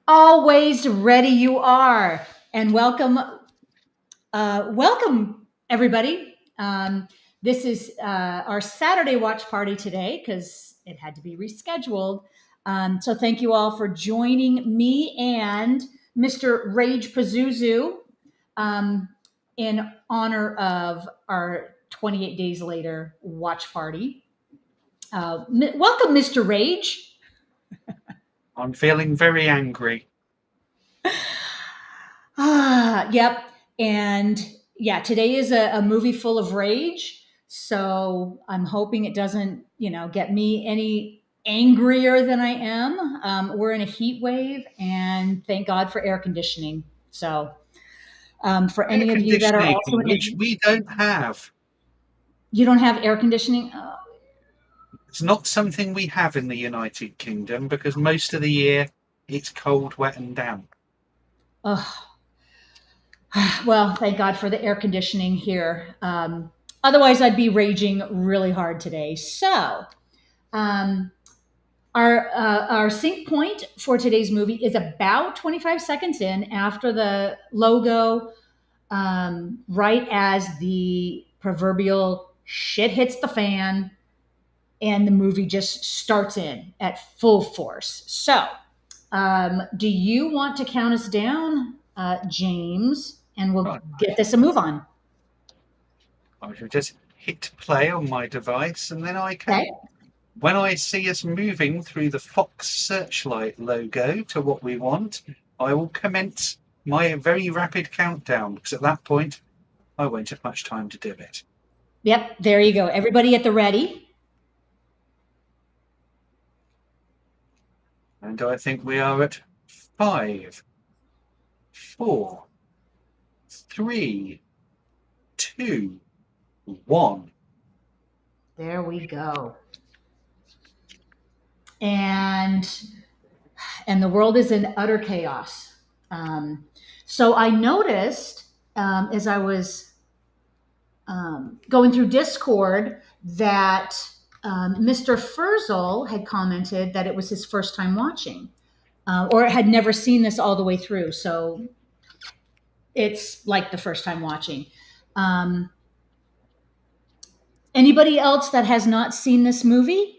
Always ready you are. And welcome everybody. This is our Saturday watch party today because it had to be rescheduled. So thank you all for joining me and Mr. Rage Pazuzu um, in honor of our 28 days later watch party. Welcome, Mr. Rage. I'm feeling very angry. Yep. And yeah, today is a movie full of rage. So I'm hoping it doesn't, get me any angrier than I am. We're in a heat wave, and thank God for air conditioning. So for Air any of you that are conditioning, also which we don't have. you don't have air conditioning? It's not something we have in the United Kingdom because most of the year it's cold, wet, and damp. Oh, well, thank God for the air conditioning here. Otherwise, I'd be raging really hard today. So, um, our sync point for today's movie is about 25 seconds in after the logo, right as the proverbial shit hits the fan and the movie just starts in at full force. So, do you want to count us down, James? And we'll Right. get this a move on. I shall just hit play on my device and then I can. Okay. When I see us moving through the Fox Searchlight logo to what we want, I will commence my very rapid countdown because at that point I won't have much time to do it. Yep. There you go. Everybody at the ready. And I think we are at 5, 4, 3, 2, 1. There we go. And the world is in utter chaos. So I noticed as I was going through Discord that Mr. Furzel had commented that it was his first time watching, or had never seen this all the way through. So it's like the first time watching. Anybody else that has not seen this movie?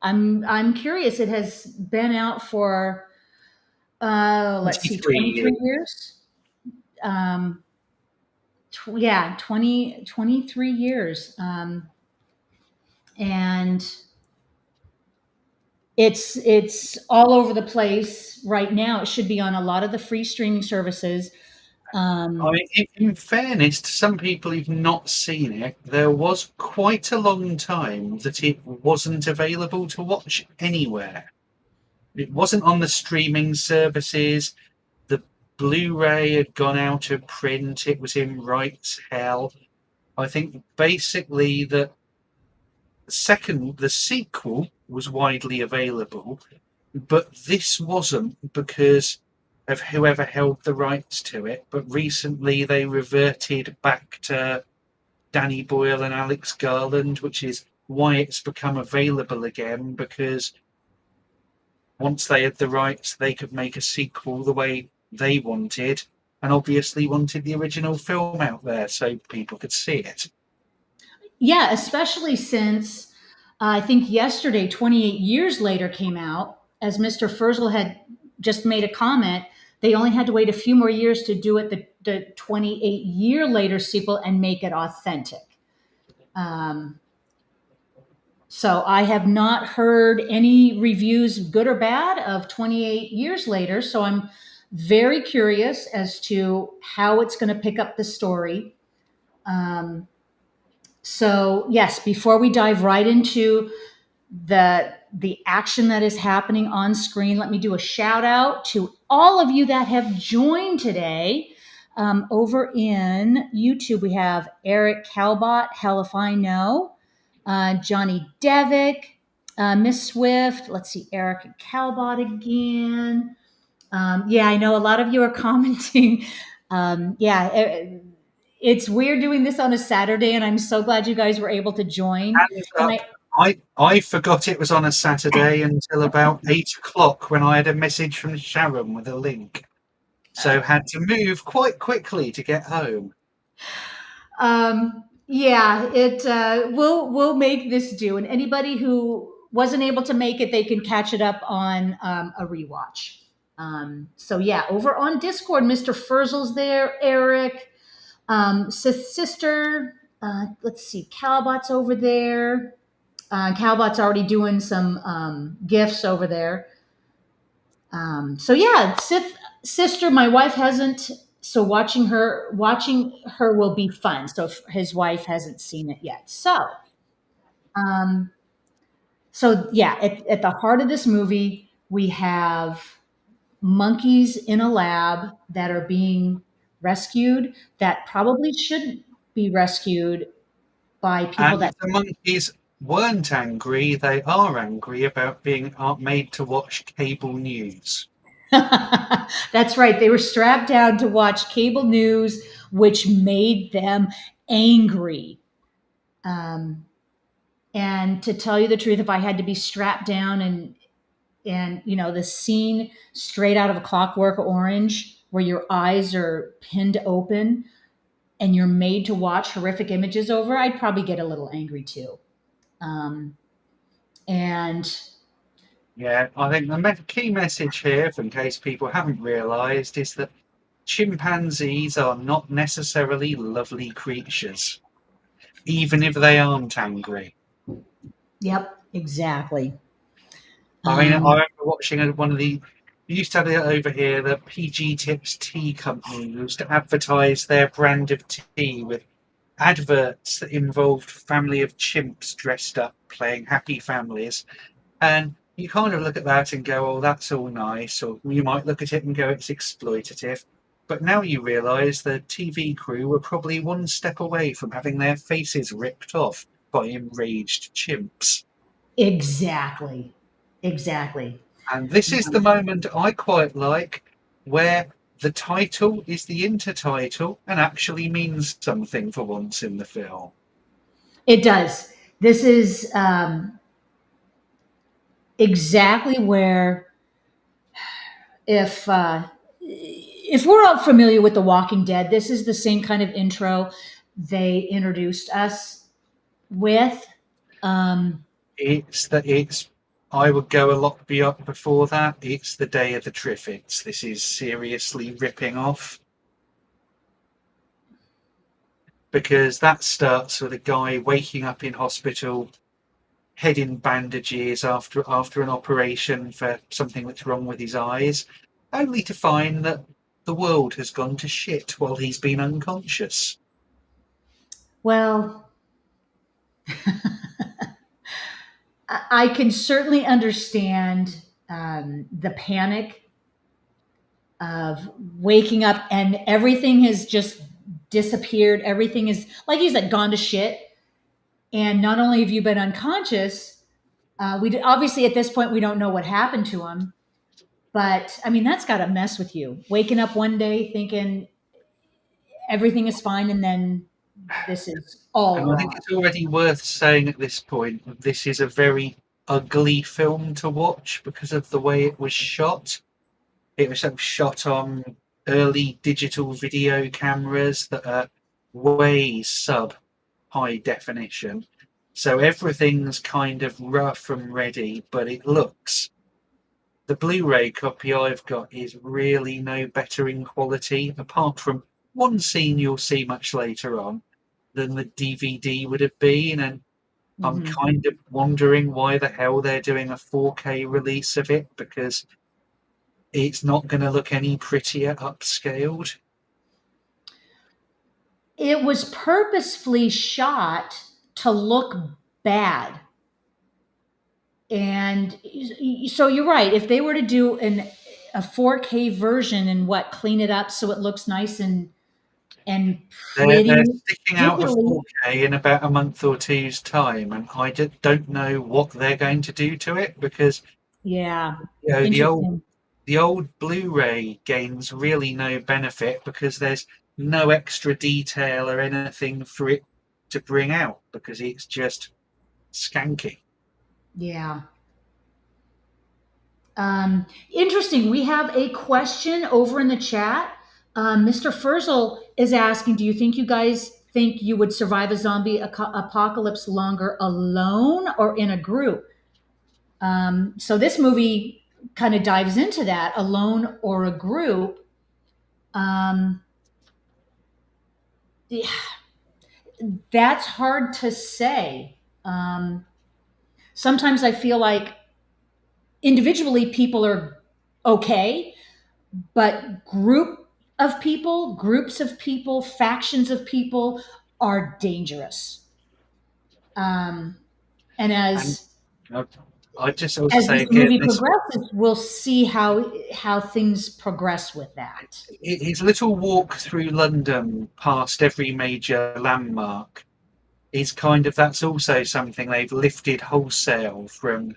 I'm curious. It has been out for let's see, 23 years. Yeah, 23 years. And it's all over the place right now. It should be on a lot of the free streaming services. I mean, in fairness to some people who've not seen it, there was quite a long time that it wasn't available to watch anywhere. It wasn't on the streaming services. The Blu-ray had gone out of print. It was in rights hell. I think basically that the sequel was widely available, but this wasn't because of whoever held the rights to it. But recently they reverted back to Danny Boyle and Alex Garland, which is why it's become available again, because once they had the rights, they could make a sequel the way they wanted, and obviously wanted the original film out there so people could see it. Yeah, especially since I think yesterday, 28 years later, came out. As Mr. Furzel had just made a comment, they only had to wait a few more years to do it the 28-year later sequel and make it authentic. So I have not heard any reviews, good or bad, of 28 years later. So I'm very curious as to how it's going to pick up the story. So yes, before we dive right into the action that is happening on screen, let me do a shout out to all of you that have joined today. Over in YouTube, we have Eric Calbot, Hell If I Know, Johnny Devick, Miss Swift. Let's see, Eric Calbot again. Yeah, I know a lot of you are commenting. It's weird doing this on a Saturday, and I'm so glad you guys were able to join. Hands up, I forgot it was on a Saturday until about 8 o'clock when I had a message from Sharon with a link. So had to move quite quickly to get home. Yeah, it we'll make this do, and anybody who wasn't able to make it, they can catch it up on a rewatch. So yeah, over on Discord, Mr. Furzel's there, Eric, sister. Let's see, Calbot's over there. Calbot's already doing some gifts over there. So yeah, sister, my wife hasn't. So watching her will be fun. So if his wife hasn't seen it yet. Um, so yeah, at the heart of this movie, we have monkeys in a lab that are being rescued that probably shouldn't be rescued by people And that. the monkeys weren't angry, they are angry about being made to watch cable news. That's right. They were strapped down to watch cable news, which made them angry. Um, and to tell you the truth, if I had to be strapped down and the scene straight out of a Clockwork Orange, where your eyes are pinned open and you're made to watch horrific images over, I'd probably get a little angry too. Um, and Yeah, I think the key message here, in case people haven't realised, is that chimpanzees are not necessarily lovely creatures, even if they aren't angry. yep, exactly. I mean, I Um, remember watching one of the. We used to have it over here, the PG Tips Tea Company used to advertise their brand of tea with adverts that involved family of chimps dressed up playing happy families. And you kind of look at that and go, oh, that's all nice. Or you might look at it and go, it's exploitative. But now you realise the TV crew were probably one step away from having their faces ripped off by enraged chimps. exactly, exactly. And this is the moment I quite like where the title is the intertitle and actually means something for once in the film. It does. This is exactly where if we're all familiar with The Walking Dead, this is the same kind of intro they introduced us with. Um, It's I would go a lot before that. It's the Day of the Triffids. This is seriously ripping off because that starts with a guy waking up in hospital, head in bandages after an operation for something that's wrong with his eyes, only to find that the world has gone to shit while he's been unconscious. well, I can certainly understand the panic of waking up and everything has just disappeared. Everything is, like you said, gone to shit. And not only have you been unconscious, obviously at this point we don't know what happened to him. But I mean, that's got to mess with you. Waking up one day thinking everything is fine, and then this is all And I think wrong. it's already worth saying at this point that this is a very ugly film to watch because of the way it was shot. It was shot on early digital video cameras that are way sub high definition. So everything's kind of rough and ready, but it looks. The Blu-ray copy I've got is really no better in quality, apart from one scene you'll see much later on, than the DVD would have been. And I'm Hmm. kind of wondering why the hell they're doing a 4K release of it because it's not going to look any prettier upscaled. It was purposefully shot to look bad. And so you're right. If they were to do a 4K version and clean it up so it looks nice and They're pretty sticking out a digitally, 4K in about a month or two's time, and I just don't know what they're going to do to it because yeah, you know interesting. the old Blu-ray gains really no benefit because there's no extra detail or anything for it to bring out because it's just skanky. Yeah. Interesting. We have a question over in the chat. Mr. Furzel is asking, do you think you guys think you would survive a zombie apocalypse longer alone or in a group? So this movie kind of dives into that, alone or a group. Um, yeah, that's hard to say. Sometimes I feel like individually people are okay, but groups of people, factions of people are dangerous. Um, and And uh, I just also as say this again, movie this progresses, we'll see how things progress with that. his little walk through London past every major landmark is kind of that's also something they've lifted wholesale from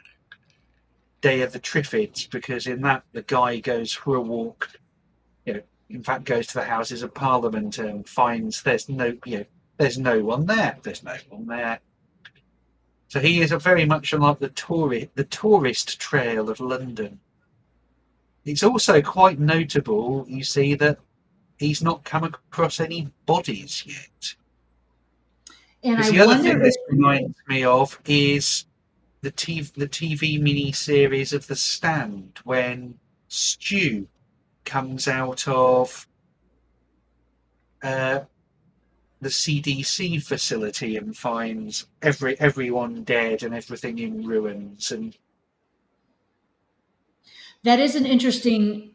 Day of the Triffids, because in that the guy goes for a walk, you know, in fact goes to the Houses of Parliament and finds there's no one there. There's no one there. So he is a very much like the tourist trail of London. It's also quite notable, you see, that he's not come across any bodies yet. And Because I the other wonder thing if this reminds me of is the TV mini series of The Stand, when Stu comes out of uh, the CDC facility and finds everyone dead and everything in ruins. And that is an interesting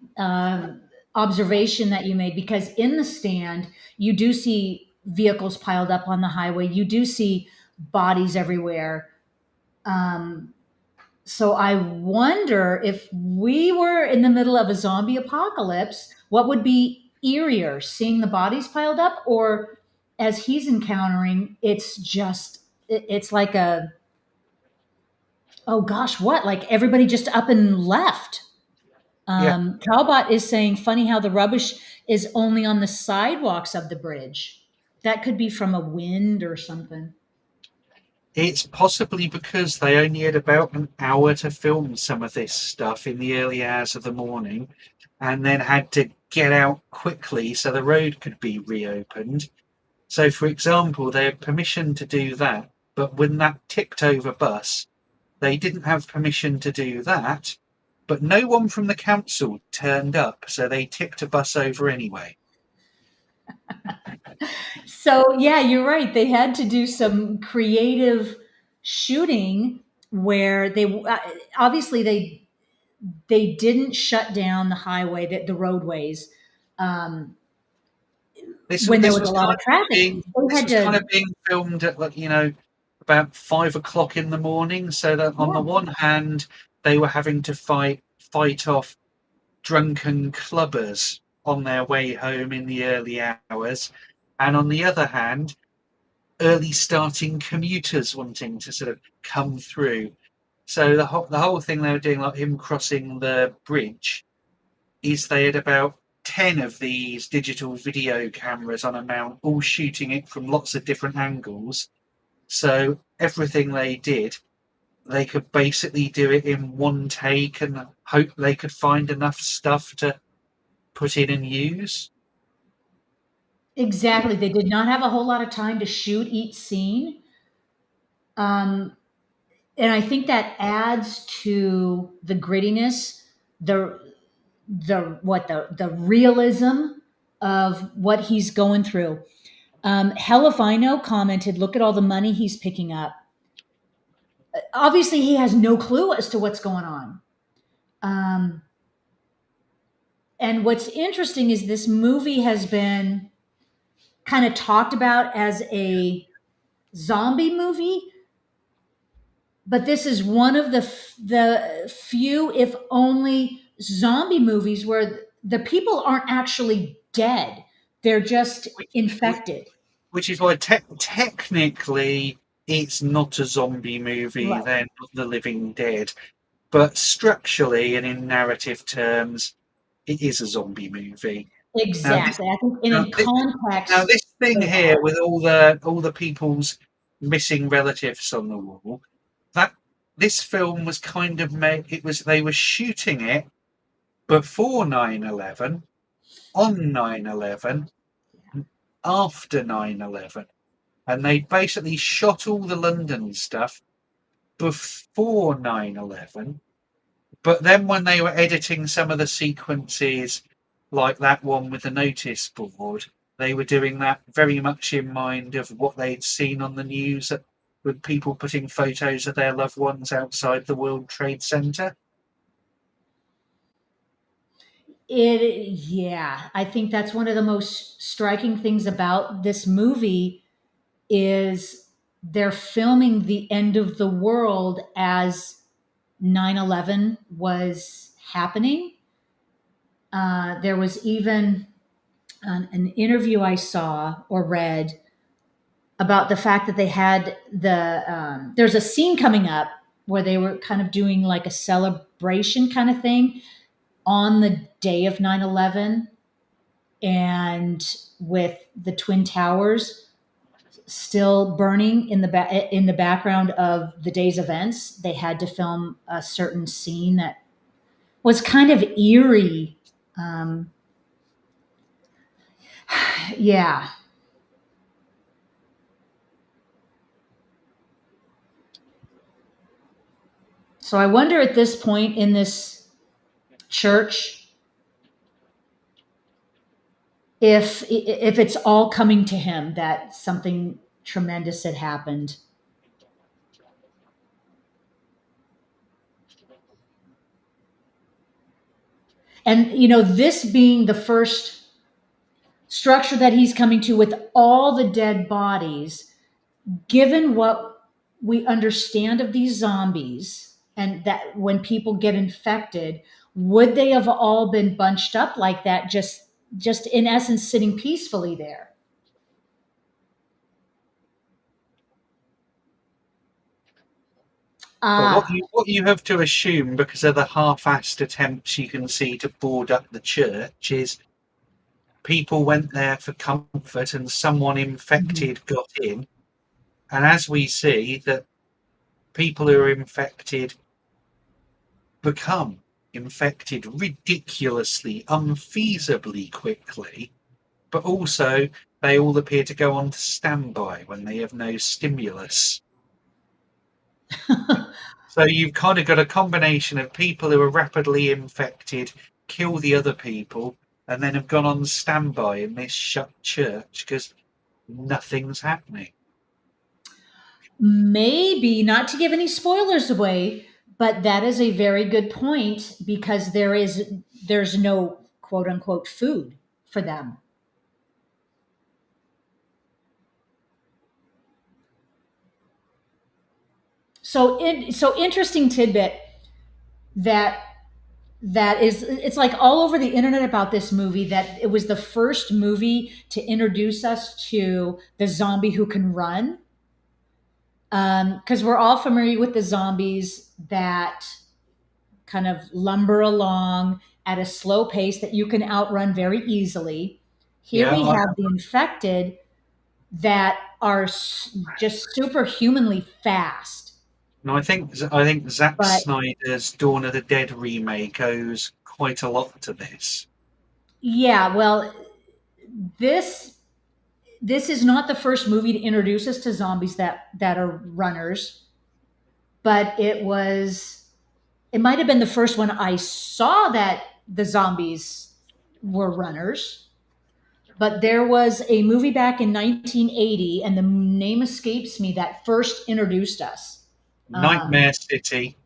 observation that you made, because in the stand, you do see vehicles piled up on the highway. You do see bodies everywhere. Um, so I wonder if we were in the middle of a zombie apocalypse, what would be eerier, seeing the bodies piled up, or as he's encountering, it's like a, oh gosh, what? Like everybody just up and left. yeah, Talbot is saying, funny how the rubbish is only on the sidewalks of the bridge. That could be from a wind or something. it's possibly because they only had about an hour to film some of this stuff in the early hours of the morning, and then had to get out quickly so the road could be reopened. So, for example, they had permission to do that, but when that ticked over bus, they didn't have permission to do that, but no one from the council turned up, so they ticked a bus over anyway. So, yeah, you're right. They had to do some creative shooting where obviously they didn't shut down the highway, the roadways, um, This when there this was was a lot kind of of traffic. being They this had was kind to, of being filmed at, like, about 5 o'clock in the morning. So that on the yeah. one hand, they were having to fight off drunken clubbers on their way home in the early hours, and on the other hand, early starting commuters wanting to sort of come through. So the whole thing they were doing, like him crossing the bridge, is they had about 10 of these digital video cameras on a mount, all shooting it from lots of different angles. So everything they did, they could basically do it in one take and hope they could find enough stuff to put in and use. Exactly. They did not have a whole lot of time to shoot each scene. Um, and I think that adds to the grittiness, the the realism of what he's going through. Hell if I know commented, look at all the money he's picking up. Obviously, he has no clue as to what's going on. Um, and what's interesting is this movie has been kind of talked about as a zombie movie, but this is one of the few, if only, zombie movies where the people aren't actually dead; they're just Which, infected. which is why technically it's not a zombie movie, Right. they're not the living dead. But structurally and in narrative terms, it is a zombie movie. Now this Exactly. I think, and now in this, now context, this thing they here are. with all the people's missing relatives on the wall, that this film was kind of made. It was they were shooting it before 9/11, on 9/11, after 9/11, and they basically shot all the London stuff before 9/11. But then when they were editing some of the sequences, like that one with the notice board, they were doing that very much in mind of what they'd seen on the news with people putting photos of their loved ones outside the World Trade Center. Yeah, I think that's one of the most striking things about this movie is they're filming the end of the world as 9/11 was happening. There was even an interview I saw or read about the fact that they had there's a scene coming up where they were kind of doing like a celebration kind of thing on the day of 9/11, and with the twin towers still burning in the background of the day's events, they had to film a certain scene that was kind of eerie. um, yeah. So I wonder at this point in this church if it's all coming to him that something tremendous had happened. And this being the first structure that he's coming to with all the dead bodies, given what we understand of these zombies, and that when people get infected, would they have all been bunched up like that, just in essence sitting peacefully there? But Ah. what you have to assume, because of the half-assed attempts you can see to board up the church, is people went there for comfort and someone Mhm. infected got in. And as we see, that people who are infected become infected ridiculously, unfeasibly quickly, but also they all appear to go on to standby when they have no stimulus. So you've kind of got a combination of people who are rapidly infected, kill the other people, and then have gone on standby in this shut church because nothing's happening. Maybe not to give any spoilers away, but that is a very good point because there's no quote unquote food for them. So interesting tidbit that it's like all over the internet about this movie, that it was the first movie to introduce us to the zombie who can run. Because we're all familiar with the zombies that kind of lumber along at a slow pace that you can outrun very easily. Here Yeah, we have the infected that are just superhumanly fast. no, I think Zack But Snyder's Dawn of the Dead remake owes quite a lot to this. yeah, well, this this is not the first movie to introduce us to zombies that are runners, but it might have been the first one I saw that the zombies were runners. But there was a movie back in 1980, and the name escapes me, that first introduced us. Um, Nightmare City.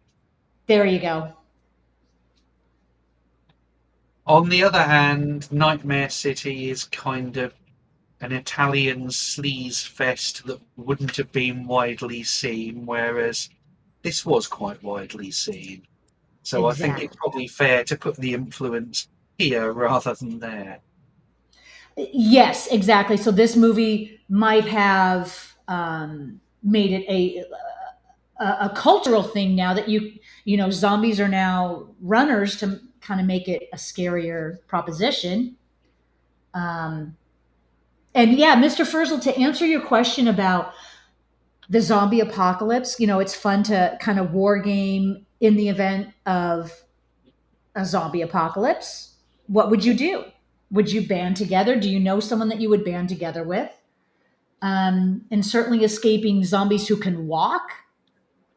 there you go. On the other hand, Nightmare City is kind of an Italian sleaze fest that wouldn't have been widely seen, whereas this was quite widely seen. So I think it's Exactly. probably fair to put the influence here rather than there. Yes, exactly. So this movie might have made it a cultural thing now that zombies are now runners to kind of make it a scarier proposition. Um, and yeah, Mr. Furzel, to answer your question about the zombie apocalypse. It's fun to kind of war game in the event of a zombie apocalypse. What would you do? Would you band together? Do you know someone that you would band together with? And certainly escaping zombies who can walk,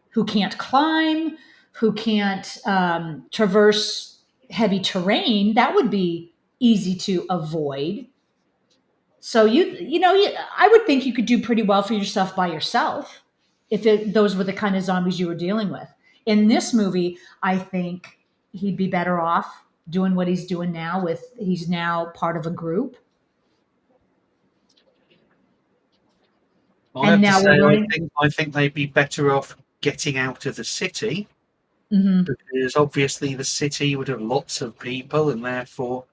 who can't climb, who can't traverse heavy terrain, that would be easy to avoid. So I would think you could do pretty well for yourself by yourself if those were the kind of zombies you were dealing with. In this movie, I think he'd be better off doing what he's doing now. With he's now part of a group, I and have to now say, we're learning. I think they'd be better off getting out of the city, Mhm. because obviously the city would have lots of people, and therefore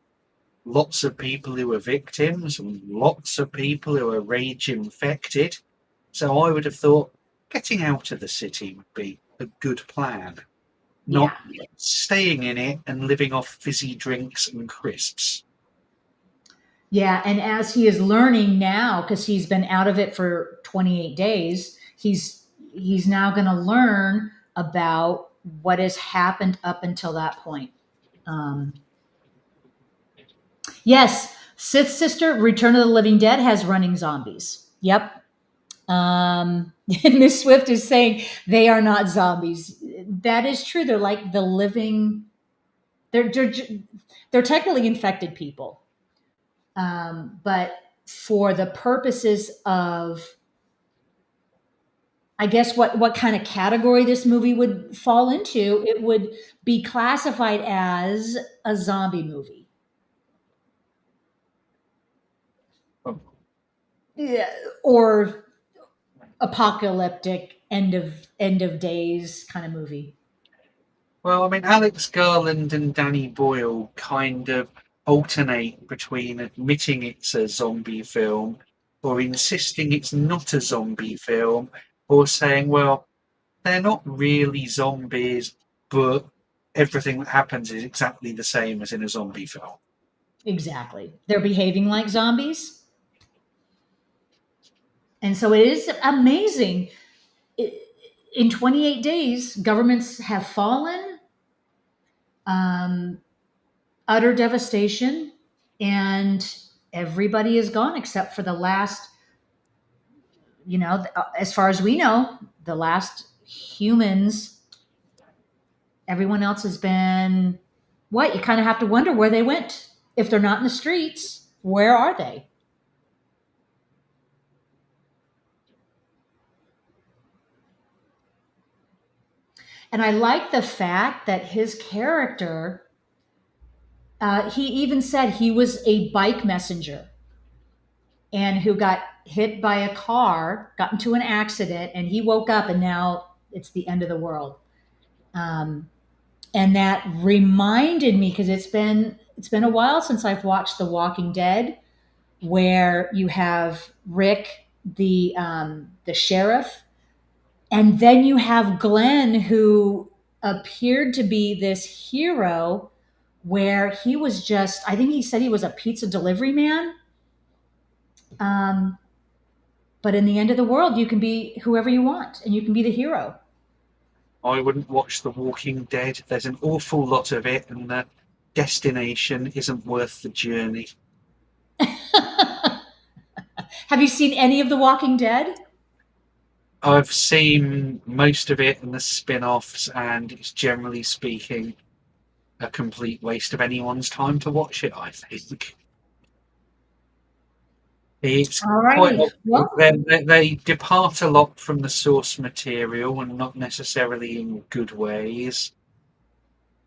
lots of people who are victims and lots of people who are rage infected. So I would have thought getting out of the city would be a good plan, not Yeah. staying in it and living off fizzy drinks and crisps. Yeah, and as he is learning now, because he's been out of it for 28 days, he's now going to learn about what has happened up until that point. Um, yes, Sith Sister, Return of the Living Dead has running zombies. Yep. Miss Swift is saying they are not zombies. That is true. They're like the living. They're technically infected people, but for the purposes of, I guess, what kind of category this movie would fall into, it would be classified as a zombie movie. Yeah, or apocalyptic end of days kind of movie. Well, I mean, Alex Garland and Danny Boyle kind of alternate between admitting it's a zombie film or insisting it's not a zombie film, or saying, well, they're not really zombies, but everything that happens is exactly the same as in a zombie film. Exactly. They're behaving like zombies. And so it is amazing. In 28 days, governments have fallen, um, utter devastation, and everybody is gone except for the last, as far as we know, the last humans. Everyone else has been, what? You kind of have to wonder where they went. If they're not in the streets, where are they? And I like the fact that his character, he even said he was a bike messenger and who got hit by a car, got into an accident, and he woke up and now it's the end of the world. Um, and that reminded me, because it's been a while since I've watched The Walking Dead, where you have Rick, the sheriff, and then you have Glenn, who appeared to be this hero, where he was just, I think he said he was a pizza delivery man. Um, but in the end of the world, you can be whoever you want and you can be the hero. I wouldn't watch The Walking Dead. There's an awful lot of it, and the destination isn't worth the journey. Have you seen any of The Walking Dead? I've seen most of it and the spin offs, and it's generally speaking a complete waste of anyone's time to watch it, I think. It's All quite, righty. Well, they depart a lot from the source material and not necessarily in good ways.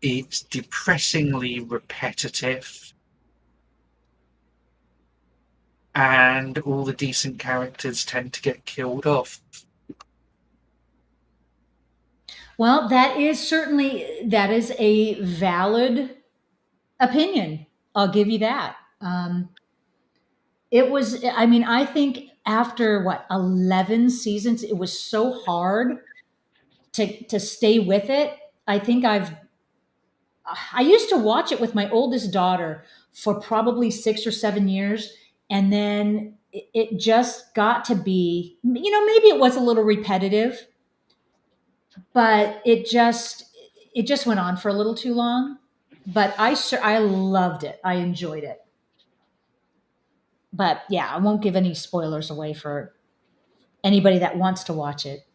It's depressingly repetitive, and all the decent characters tend to get killed off. well, that is a valid opinion. I'll give you that. It was, I mean, I think after what, 11 seasons, it was so hard to stay with it. I think I used to watch it with my oldest daughter for probably 6 or 7 years, and then it just got to be, maybe it was a little repetitive, but it just went on for a little too long. But I loved it. I enjoyed it. But yeah, I won't give any spoilers away for anybody that wants to watch it.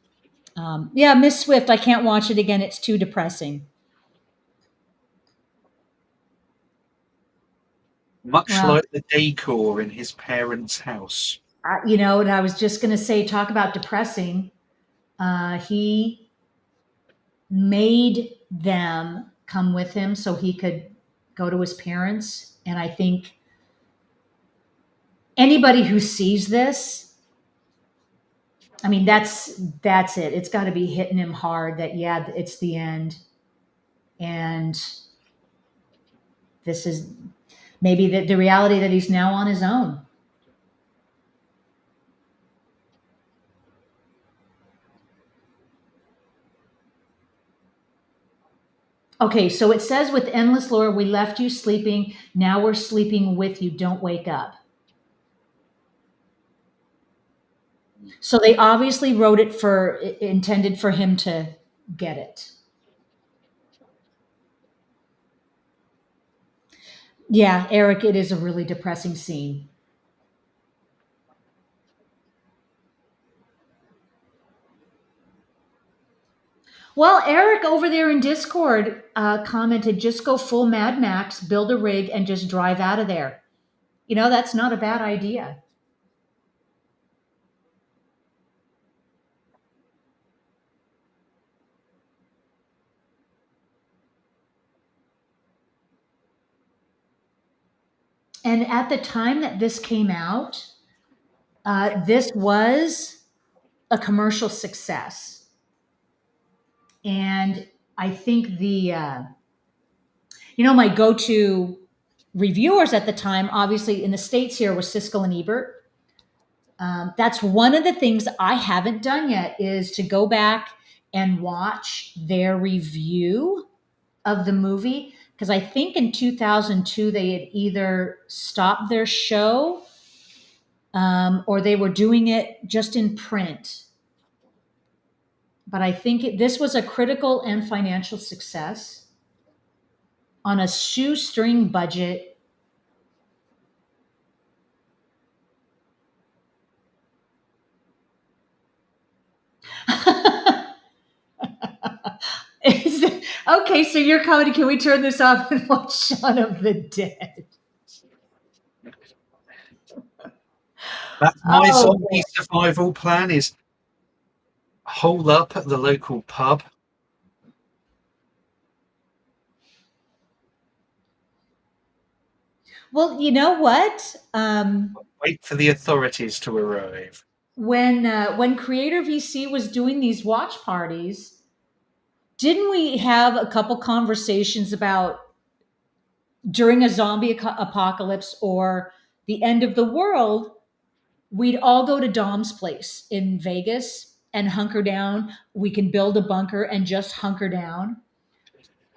Yeah, Miss Swift, I can't watch it again. It's too depressing. Much Well, like the decor in his parents' house. and I was just going to say, talk about depressing. He made them come with him so he could go to his parents. And I think anybody who sees this, I mean, that's it. It's got to be hitting him hard that, yeah, it's the end. And this is maybe the reality that he's now on his own. Okay, so it says with endless lore, we left you sleeping. Now we're sleeping with you. Don't wake up. So they obviously wrote it intended for him to get it. Yeah, Eric, it is a really depressing scene. Well, Eric over there in Discord commented, just go full Mad Max, build a rig, and just drive out of there. That's not a bad idea. And at the time that this came out, this was a commercial success. And I think my go to reviewers at the time, obviously in the States here, was Siskel and Ebert. That's one of the things I haven't done yet is to go back and watch their review of the movie. Because I think in 2002, they had either stopped their show or they were doing it just in print. But I think this was a critical and financial success on a shoestring budget. Okay, so you're coming. Can we turn this off and watch Shaun of the Dead? That's my Oh zombie boy. survival plan is hole up at the local pub, Well, you know what? wait for the authorities to arrive. When Creator VC was doing these watch parties, didn't we have a couple conversations about during a zombie apocalypse or the end of the world, we'd all go to Dom's place in Vegas and hunker down. We can build a bunker and just hunker down.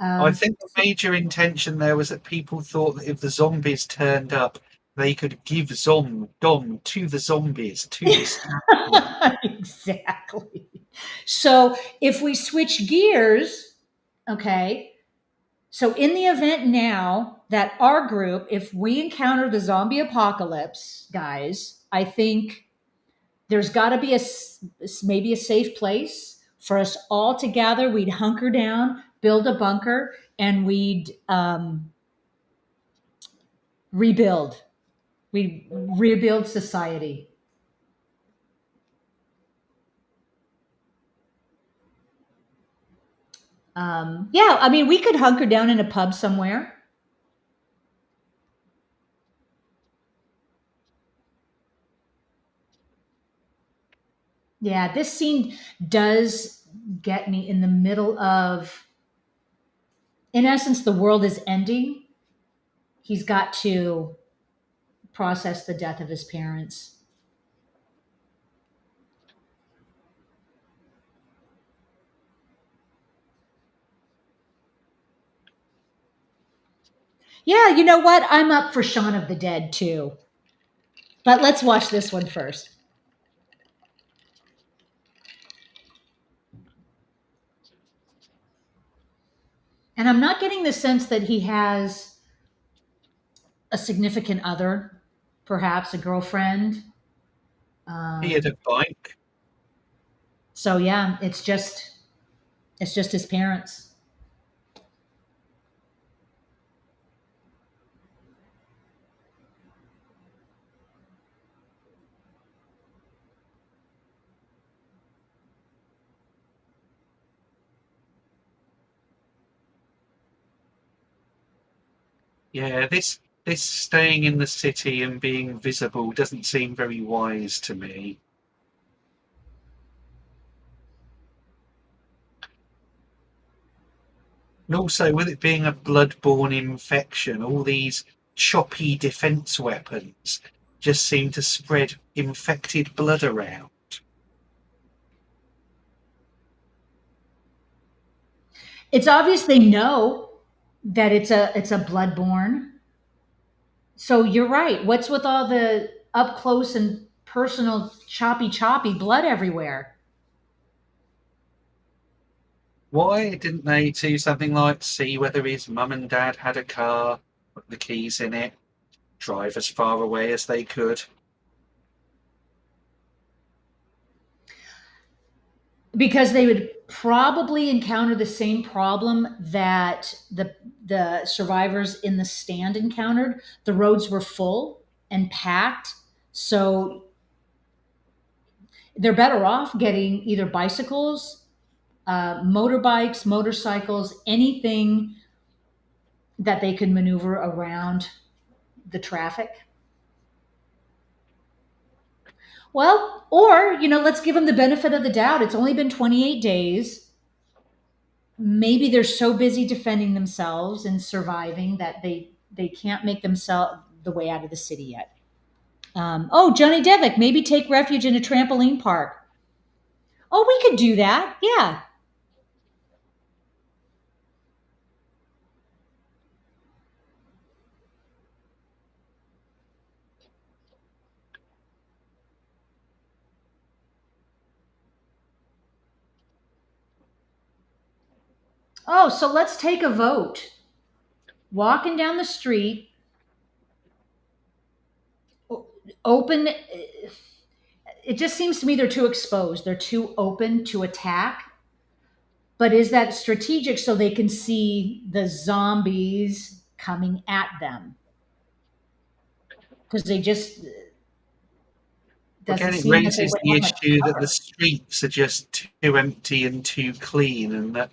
I Um, think the major intention there was that people thought that if the zombies turned up, they could give Dom to the zombies to distract them. exactly. So if we switch gears, okay, so in the event now that our group, if we encounter the zombie apocalypse, guys, I think there's got to be maybe a safe place for us all to gather. We'd hunker down, build a bunker, and we'd rebuild. We'd rebuild society. Yeah, I mean, we could hunker down in a pub somewhere. Yeah, this scene does get me in the middle of, in essence, the world is ending. He's got to process the death of his parents. Yeah, you know what? I'm up for Shaun of the Dead too. But let's watch this one first. And I'm not getting the sense that he has a significant other, perhaps a girlfriend. He had Um, a bike. so yeah, it's just his parents. Yeah, this staying in the city and being visible doesn't seem very wise to me. And also, with it being a blood-borne infection, all these choppy defense weapons just seem to spread infected blood around. It's obvious they know that it's a bloodborne. So you're right. What's with all the up close and personal choppy blood everywhere? Why didn't they do something like see whether his mum and dad had a car, put the keys in it, drive as far away as they could? Because they would probably encounter the same problem that the survivors in the stand encountered. The roads were full and packed, so they're better off getting either bicycles, motorbikes, motorcycles, anything that they can maneuver around the traffic. Well, or, let's give them the benefit of the doubt. It's only been 28 days. Maybe they're so busy defending themselves and surviving that they can't make themselves the way out of the city yet. Oh, Johnny Devick, maybe take refuge in a trampoline park. Oh, we could do that. Yeah. Oh, so let's take a vote. Walking down the street, open. It just seems to me they're too exposed. They're too open to attack. But is that strategic so they can see the zombies coming at them? Because they just doesn't Again, it seem that they raises would the have much issue that the cover. streets are just too empty and too clean, and that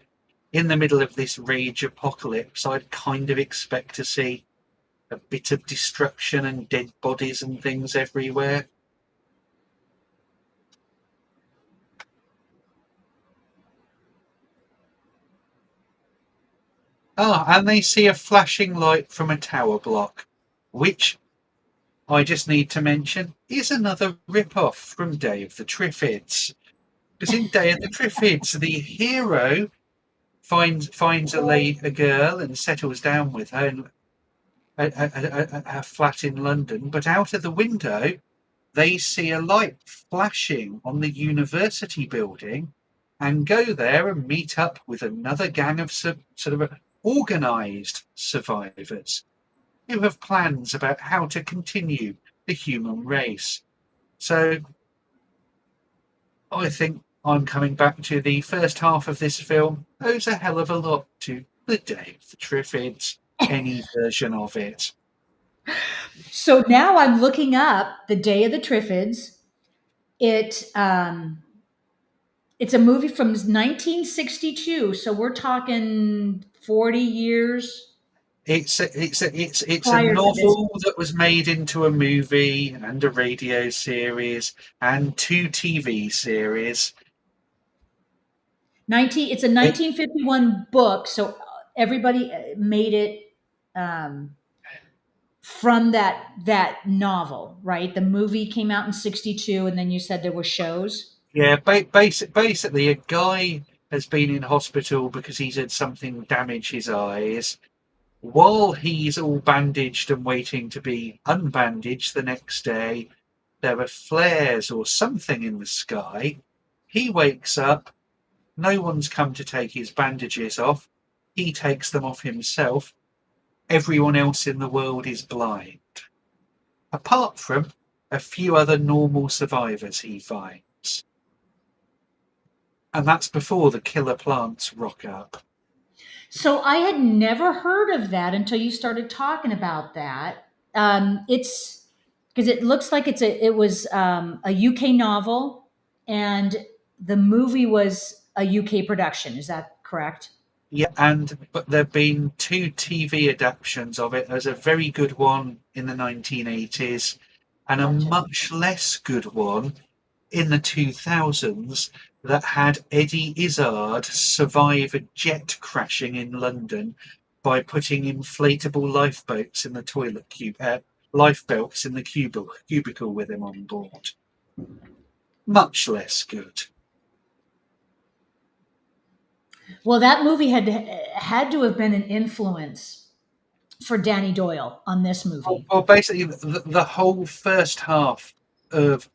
in the middle of this rage apocalypse, I'd kind of expect to see a bit of destruction and dead bodies and things everywhere. Ah, and they see a flashing light from a tower block, which I just need to mention is another rip-off from Day of the Triffids. Because in Day of the Triffids, the hero finds a girl and settles down with her in a flat in London, but out of the window they see a light flashing on the university building and go there and meet up with another gang of sort of organised survivors who have plans about how to continue the human race. So I think I'm coming back to the first half of this film owes a hell of a lot to the Day of the Triffids, any version of it. So now I'm looking up the Day of the Triffids. It it's a movie from 1962, so we're talking 40 years It's a prior to this. novel that was made into a movie and a radio series and two TV series. It's a It, 1951 book, so everybody made it um, from that novel, right? The movie came out in 62, and then you said there were shows. yeah, basically, a guy has been in hospital because he's had something damage his eyes, While he's all bandaged and waiting to be unbandaged the next day, there are flares or something in the sky. He wakes up, no one's come to take his bandages off. He takes them off himself. Everyone else in the world is blind, apart from a few other normal survivors he finds. And that's before the killer plants rock up. So I had never heard of that until you started talking about that. It's because it looks like it was a UK novel, and the movie was a UK production. Is that correct? Yeah, but there've been two TV adaptations of it. There's a very good one in the 1980s and a Gotcha. much less good one in the 2000s that had Eddie Izzard survive a jet crashing in London by putting inflatable lifeboats in the lifebelts in the cubicle with him on board. Much less good. Well, that movie had to have been an influence for Danny Doyle on this movie. Well, basically, the whole first half of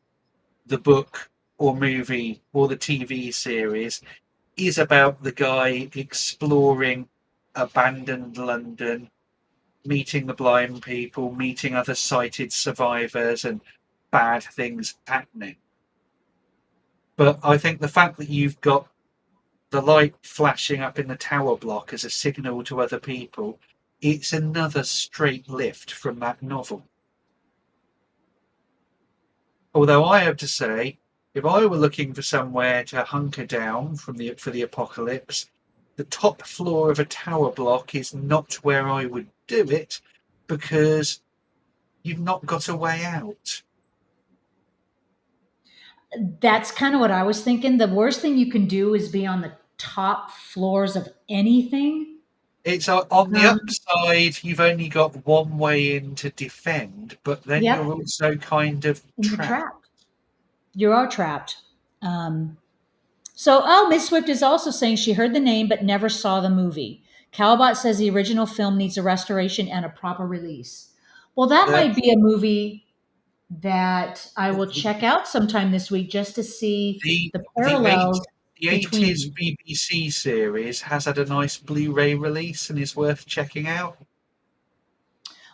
the book or movie or the TV series is about the guy exploring abandoned London, meeting the blind people, meeting other sighted survivors, and bad things happening. But I think the fact that you've got the light flashing up in the tower block as a signal to other people, it's another straight lift from that novel. Although I have to say, if I were looking for somewhere to hunker down for the apocalypse, the top floor of a tower block is not where I would do it because you've not got a way out. That's kind of what I was thinking. The worst thing you can do is be on the top floors of anything. It's on the Um, upside, you've only got one way in to defend, but then yep, you're also kind of and you're trapped. trapped. You are trapped. Um, so, Miss Swift is also saying she heard the name but never saw the movie. Calbot says the original film needs a restoration and a proper release. Well, that The might be a movie that I will check out sometime this week just to see the the the eight parallels the 80s between. BBC series has had a nice Blu-ray release and is worth checking out.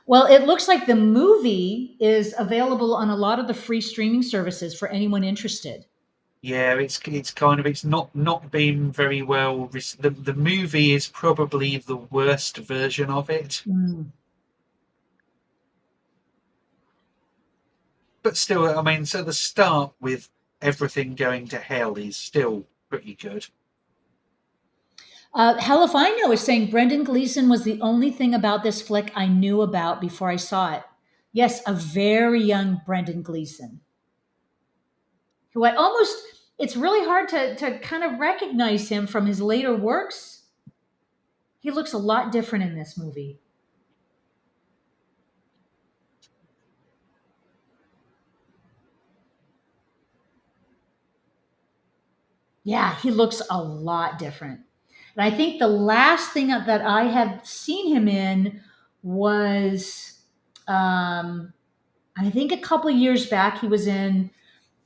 Well, it looks like the movie is available on a lot of the free streaming services for anyone interested. Yeah, it's not been very well. The movie is probably the worst version of it, Mm. but still, I mean, so the start with everything going to hell is still pretty good. Hell if I know is saying Brendan Gleeson was the only thing about this flick I knew about before I saw it. Yes, a very young Brendan Gleeson, who I almost, it's really hard to kind of recognize him from his later works. He looks a lot different in this movie. Yeah, he looks a lot different. And I think the last thing that I have seen him in was, um, I think a couple years back, he was in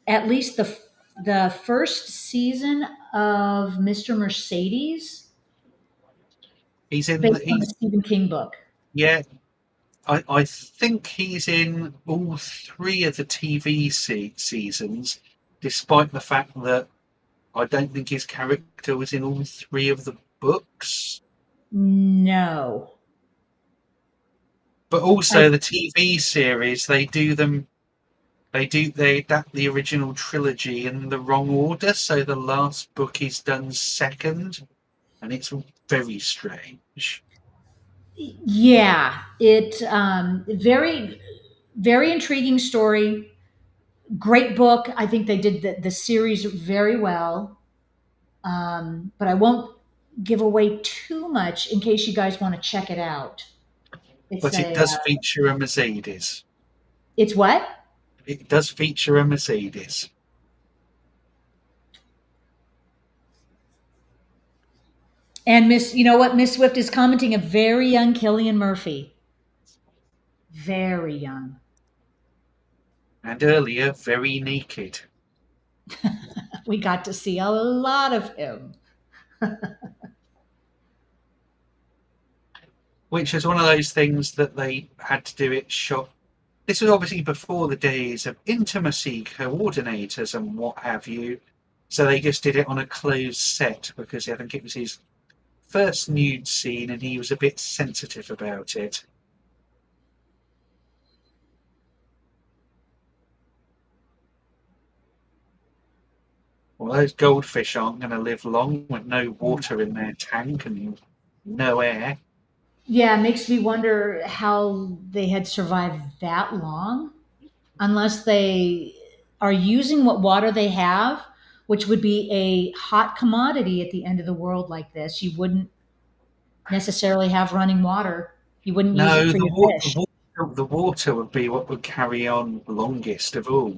at least the first season of Mr. Mercedes, He's in. based on the Stephen King book. Yeah, I think he's in all three of the TV seasons, despite the fact that I don't think his character was in all three of the books. No, But I also the TV series, they adapt the original trilogy in the wrong order, so the last book is done second, and it's very strange. yeah, it very intriguing story, great book. I think they did the series very well. But I won't give away too much in case you guys want to check it out. It's But it a does feature a Mercedes. it's what? It does feature a Mercedes. And Miss, you know what? Miss Swift is commenting a very young Killian Murphy. Very young. And earlier, very naked. We got to see a lot of him. Which is one of those things that they had to do it shot. This was obviously before the days of intimacy coordinators and what have you. So they just did it on a closed set because I think it was his first nude scene and he was a bit sensitive about it. Well, those goldfish aren't going to live long with no water in their tank and no air. Yeah, it makes me wonder how they had survived that long, unless they are using what water they have, which would be a hot commodity at the end of the world like this. You wouldn't necessarily have running water. You wouldn't use it No, for the your water, fish. the water would be what would carry on longest of all.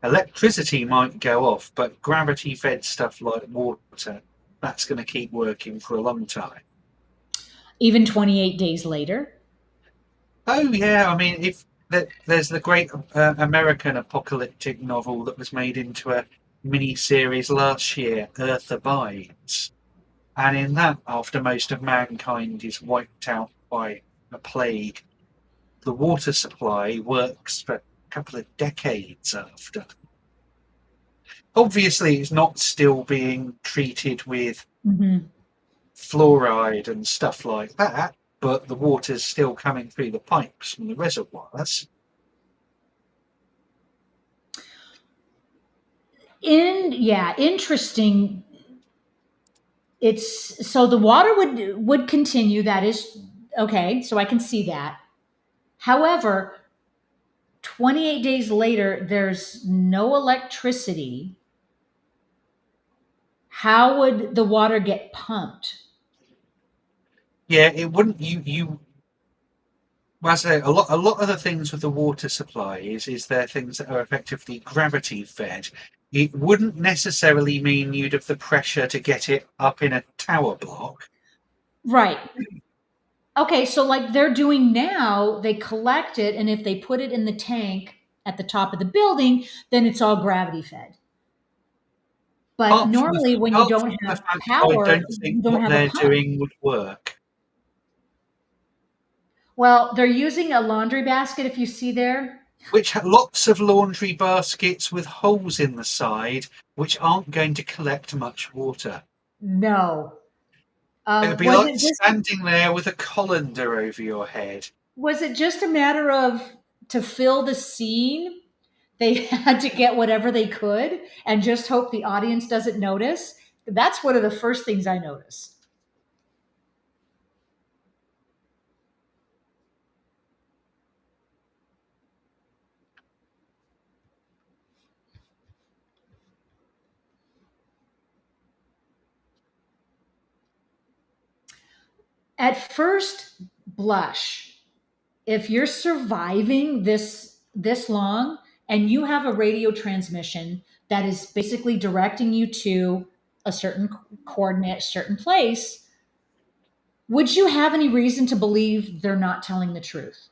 Electricity might go off, but gravity-fed stuff like water, that's going to keep working for a long time. Even 28 days later. Oh yeah, I mean, if there's the great American apocalyptic novel that was made into a mini series last year, Earth Abides, and in that, after most of mankind is wiped out by a plague, the water supply works for a couple of decades after. Obviously, it's not still being treated with Mhm. fluoride and stuff like that, but the water's still coming through the pipes from the reservoirs. Yeah, interesting. It's so the water would continue. That is okay. So I can see that. However, 28 days later, there's no electricity. How would the water get pumped? Yeah, it wouldn't. Well, I say a lot of the things with the water supply is there things that are effectively gravity fed. It wouldn't necessarily mean you'd have the pressure to get it up in a tower block. Right. Okay, so like they're doing now, they collect it, and if they put it in the tank at the top of the building, then it's all gravity fed. But Apart from the normally, when you apart don't from the have fact that I power, don't think you don't what have a they're pump. doing would work. Well, they're using a laundry basket, if you see there. Which have lots of laundry baskets with holes in the side, which aren't going to collect much water. No. It would be Was like it just standing there with a colander over your head. was it just a matter of to fill the scene? They had to get whatever they could and just hope the audience doesn't notice. That's one of the first things I notice. At first blush, if you're surviving this long and you have a radio transmission that is basically directing you to a certain coordinate, certain place, would you have any reason to believe they're not telling the truth?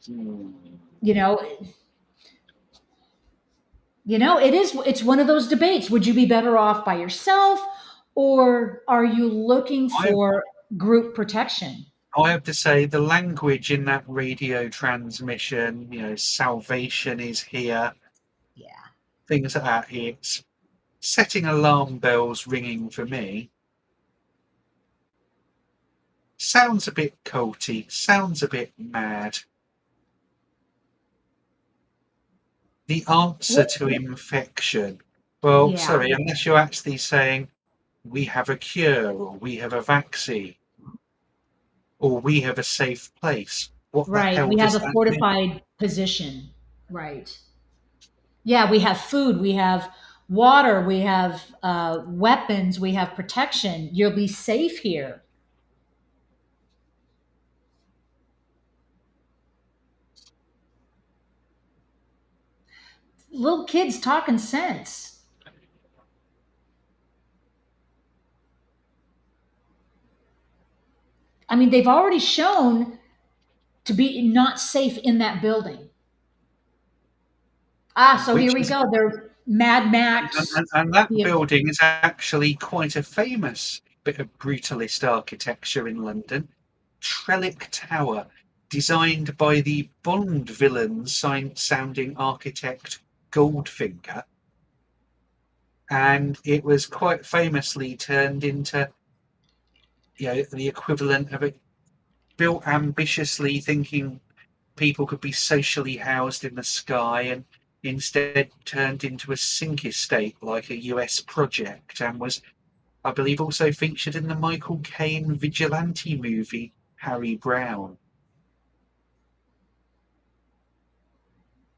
Hmm. You know, it's one of those debates. Would you be better off by yourself, or are you looking I, for group protection? I have to say, the language in that radio transmission, salvation is here, Yeah. things like that, it's setting alarm bells ringing for me. Sounds a bit culty, sounds a bit mad. The answer What? to infection. Well, Yeah. sorry, unless you're actually saying we have a cure or we have a vaccine or we have a safe place. What the Right. hell We have does a that mean? fortified position. Right. Yeah. We have food. We have water. We have weapons. We have protection. You'll be safe here. little kids talking sense. I mean, they've already shown to be not safe in that building. Ah, so here which we is go. They're Mad Max. and that The, building is actually quite a famous bit of brutalist architecture in London. Trellick Tower, designed by the Bond villain sounding architect Goldfinger, and it was quite famously turned into, the equivalent of it, built ambitiously, thinking people could be socially housed in the sky, and instead turned into a sink estate like a US project, and was, I believe, also featured in the Michael Caine vigilante movie Harry Brown.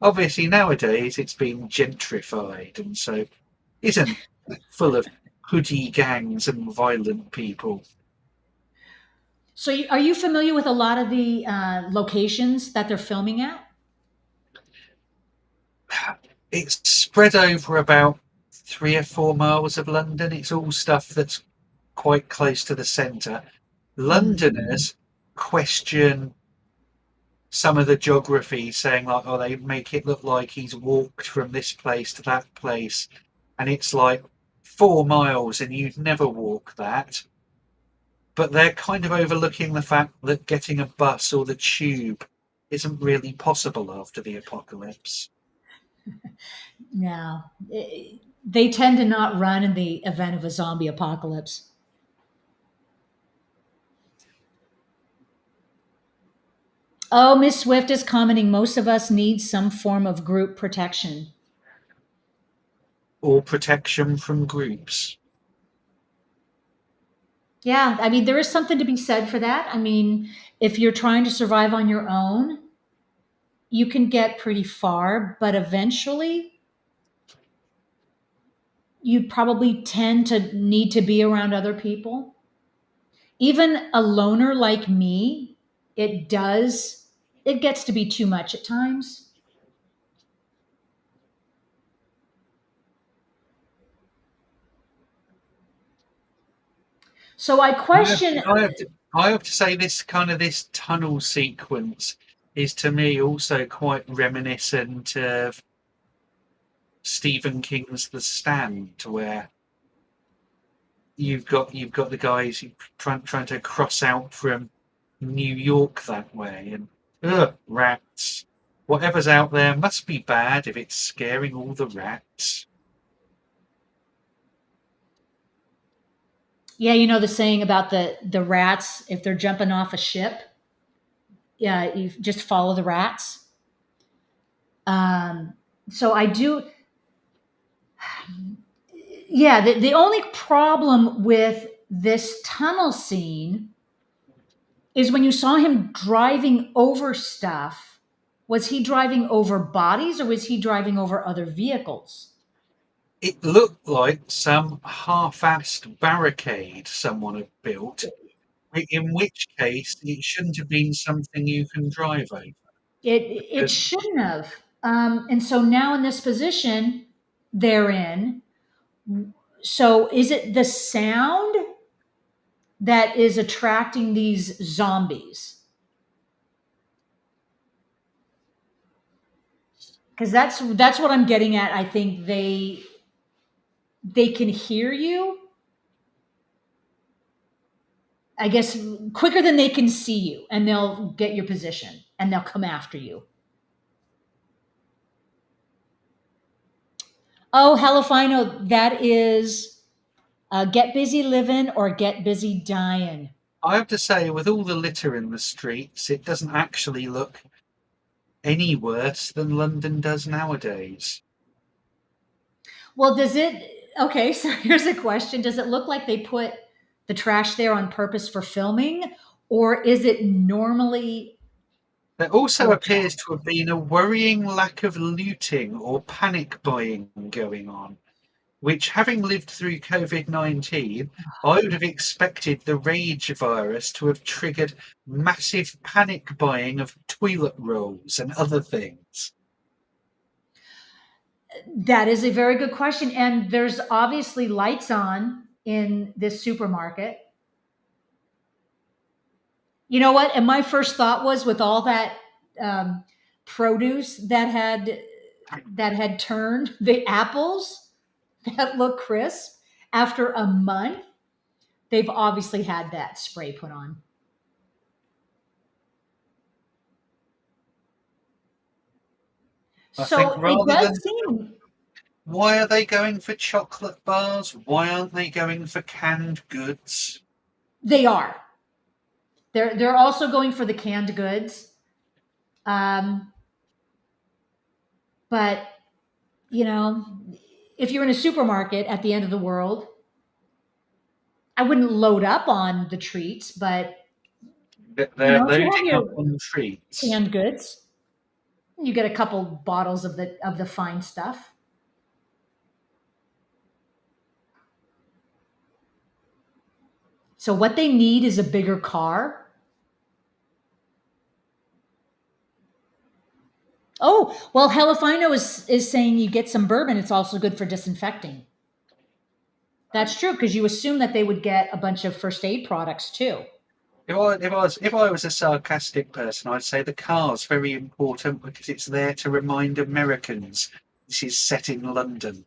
Obviously, nowadays it's been gentrified and so isn't full of hoodie gangs and violent people. so, are you familiar with a lot of the locations that they're filming at? It's spread over about 3 or 4 miles of London. It's all stuff that's quite close to the centre. Mm. Londoners question some of the geography, saying like, "Oh, they make it look like he's walked from this place to that place," and it's like 4 miles, and you'd never walk that. But they're kind of overlooking the fact that getting a bus or the tube isn't really possible after the apocalypse. No, they tend to not run in the event of a zombie apocalypse. Oh, Miss Swift is commenting most of us need some form of group protection. Or protection from groups. Yeah, I mean, there is something to be said for that. I mean, if you're trying to survive on your own, you can get pretty far, but eventually you probably tend to need to be around other people. Even a loner like me, it does, it gets to be too much at times. So I I have, question, I have to, I have to say this tunnel sequence is to me also quite reminiscent of Stephen King's The Stand, where you've got the guys trying to cross out from New York that way, and rats. Whatever's out there must be bad if it's scaring all the rats. yeah, you know the saying about the rats if they're jumping off a ship, yeah, you just follow the rats. Um, so I do, yeah. The only problem with this tunnel scene is when you saw him driving over stuff. Was he driving over bodies or was he driving over other vehicles? It looked like some half-assed barricade someone had built, in which case it shouldn't have been something you can drive over. It Because shouldn't have. And so now in this position they're in. So is it the sound that is attracting these zombies? Because that's what I'm getting at. I think they can hear you, I guess, quicker than they can see you, and they'll get your position and they'll come after you. Oh, Halifino, that is get busy living or get busy dying. I have to say, with all the litter in the streets, it doesn't actually look any worse than London does nowadays. Well, does it? Okay, so here's a question: does it look like they put the trash there on purpose for filming, or is it normally There also full of appears trash? to have been a worrying lack of looting or panic buying going on, which, having lived through COVID-19, I would have expected the rage virus to have triggered massive panic buying of toilet rolls and other things. That is a very good question. And there's obviously lights on in this supermarket. You know what? And my first thought was, with all that um, produce that had turned, the apples that look crisp after a month, they've obviously had that spray put on. I think So it rather does than seem why are they going for chocolate bars? Why aren't they going for canned goods? they are. They're also going for the canned goods. Um, but you know, if you're in a supermarket at the end of the world, I wouldn't load up on the treats, but They're if you have loading up your on treats. canned goods, you get a couple bottles of the fine stuff. So what they need is a bigger car. Oh, well, hell if I know is saying you get some bourbon, it's also good for disinfecting. That's true because you assume that they would get a bunch of first aid products too. If I was a sarcastic person, I'd say the car's very important because it's there to remind Americans this is set in London.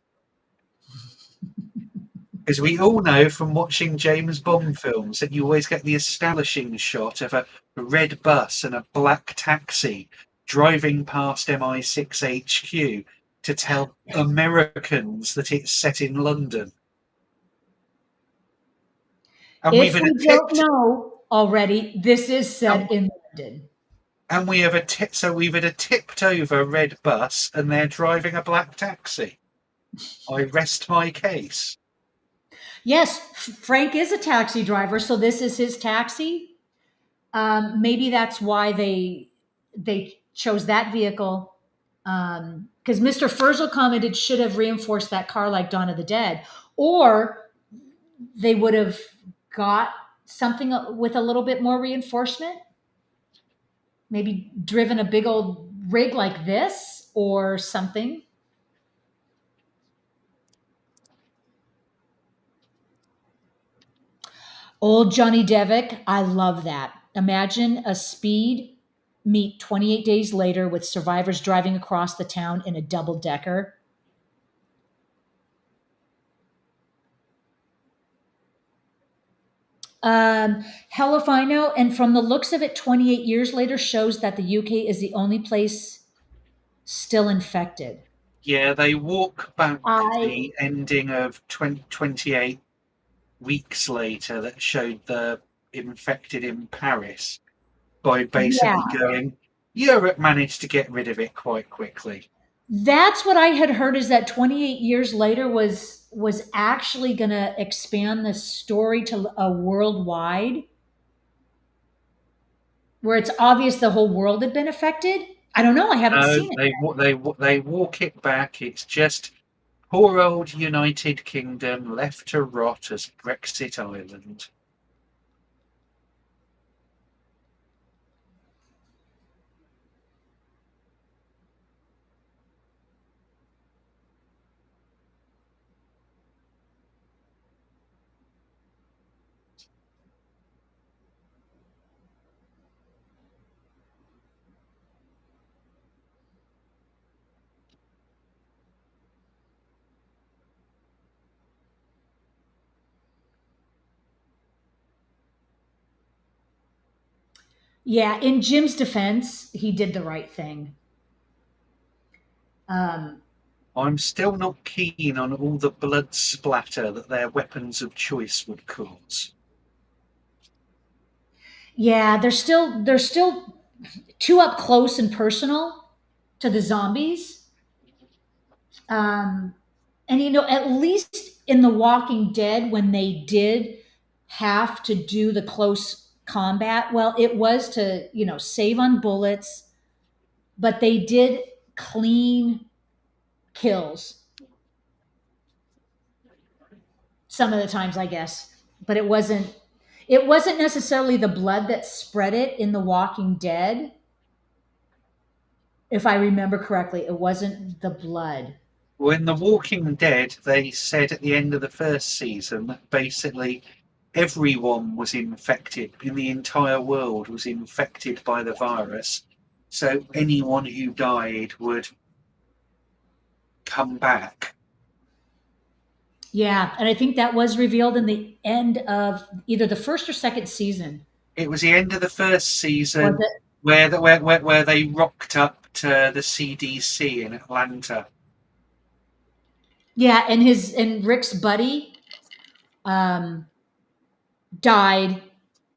Because we all know from watching James Bond films that you always get the establishing shot of a red bus and a black taxi driving past MI6 HQ to tell Americans that it's set in London. And we've If had a we don't tipped know already, this is and, set in London. and we have a tip so we've had a tipped over red bus and they're driving a black taxi. I rest my case. Yes, Frank is a taxi driver, so this is his taxi. Maybe that's why they chose that vehicle. Because Mr. Furzel commented should have reinforced that car like Dawn of the Dead, or they would have got something with a little bit more reinforcement. Maybe driven a big old rig like this or something. Old Johnny Devick, I love that. Imagine a speed meet 28 days later with survivors driving across the town in a double decker. Hell if I know. And from the looks of it, 28 years later shows that the UK is the only place still infected. Yeah, they walk back I, the ending of 28 weeks later that showed the infected in Paris by basically yeah, going, Europe managed to get rid of it quite quickly. that's what I had heard, is that 28 years later was actually going to expand the story to a worldwide, where it's obvious the whole world had been affected. I don't know. I haven't No, seen it. they walk it back. It's just poor old United Kingdom left to rot as Brexit Island. Yeah, in Jim's defense, he did the right thing. Um, I'm still not keen on all the blood splatter that their weapons of choice would cause. yeah, they're still too up close and personal to the zombies. Um, and at least in The Walking Dead, when they did have to do the close combat, well, it was to save on bullets, but they did clean kills some of the times, I guess. But it wasn't necessarily the blood that spread it in The Walking Dead. If I remember correctly, it wasn't the blood. When The Walking Dead, they said at the end of the first season that basically everyone was infected in the entire world was infected by the virus. So anyone who died would come back. Yeah, and I think that was revealed in the end of either the first or second season. It was the end of the first Was season it? where they rocked up to the CDC in Atlanta. Yeah, and Rick's buddy um, died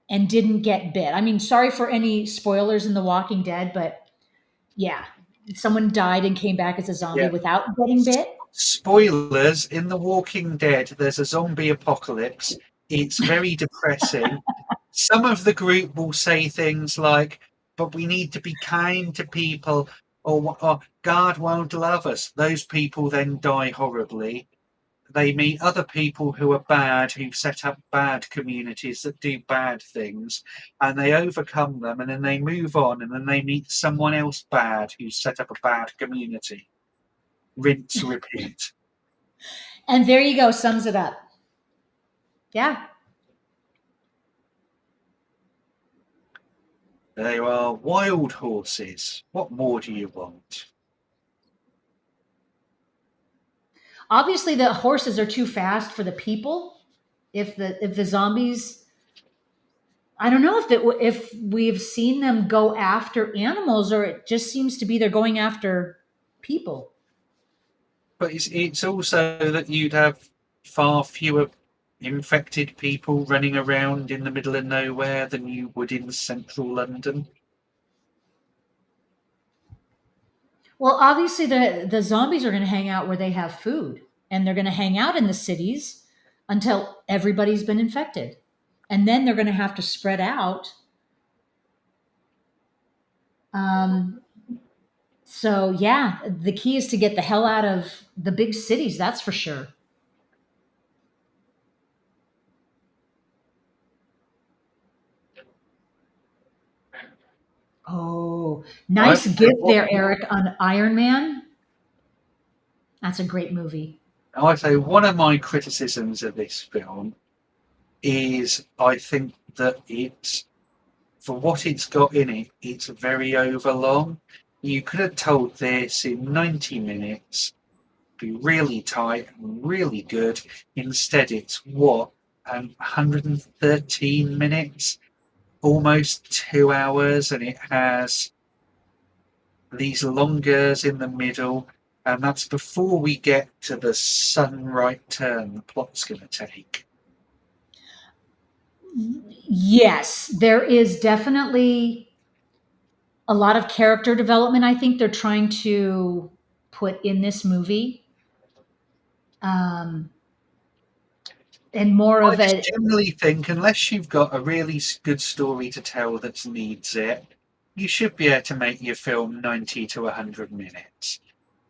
and didn't get bit. I mean, sorry for any spoilers in The Walking Dead, but yeah, someone died and came back as a zombie Yeah. without getting bit. Spoilers, in The Walking Dead, there's a zombie apocalypse. It's very depressing. Some of the group will say things like, but we need to be kind to people, or God won't love us. Those people then die horribly. They meet other people who are bad, who've set up bad communities that do bad things, and they overcome them, and then they move on, and then they meet someone else bad who's set up a bad community. Rinse, repeat. And there you go, sums it up. Yeah. They are wild horses. What more do you want? Obviously, the horses are too fast for the people. If the zombies, I don't know if we've seen them go after animals, or it just seems to be they're going after people. But it's also that you'd have far fewer infected people running around in the middle of nowhere than you would in central London. Well, obviously the zombies are going to hang out where they have food, and they're going to hang out in the cities until everybody's been infected, and then they're going to have to spread out. Um, so yeah, the key is to get the hell out of the big cities. That's for sure. Oh, I nice say gift what there, Eric, on Iron Man. That's a great movie. I say one of my criticisms of this film is I think that it's for what it's got in it, it's very overlong. You could have told this in 90 minutes, be really tight and really good. Instead, it's what, 113 minutes, almost 2 hours, and it has these longers in the middle. And that's before we get to the sudden right turn the plot's going to take. Yes, there is definitely a lot of character development. I think they're trying to put in this movie, um, and more I of just a. generally think, unless you've got a really good story to tell that needs it, you should be able to make your film 90 to 100 minutes.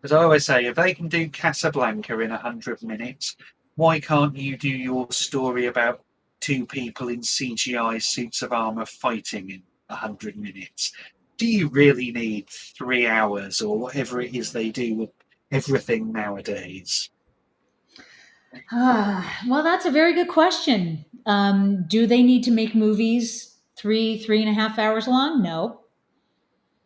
As I always say, if they can do Casablanca in 100 minutes, why can't you do your story about two people in CGI suits of armour fighting in 100 minutes? Do you really need 3 hours or whatever it is they do with everything nowadays? Well, that's a very good question. Do they need to make movies 3.5 hours long? No.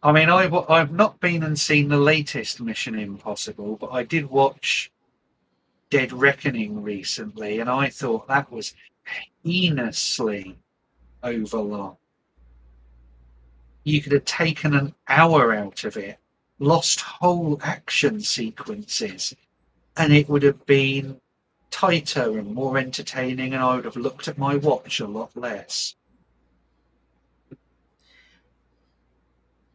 I mean, I've not been and seen the latest Mission Impossible, but I did watch Dead Reckoning recently, and I thought that was heinously overlong. You could have taken an hour out of it, lost whole action sequences, and it would have been tighter and more entertaining, and I would have looked at my watch a lot less.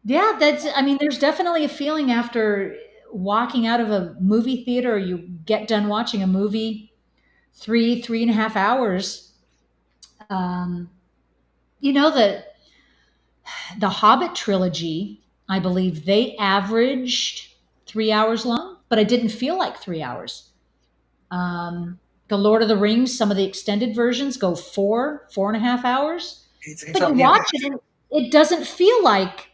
Yeah, that's. I mean, there's definitely a feeling after walking out of a movie theater, or you get done watching a movie 3.5 hours. Um, you know the Hobbit trilogy. I believe they averaged 3 hours long, but it didn't feel like 3 hours. The Lord of the Rings, some of the extended versions go 4.5 hours, It's but you like, yeah, watch it and it doesn't feel like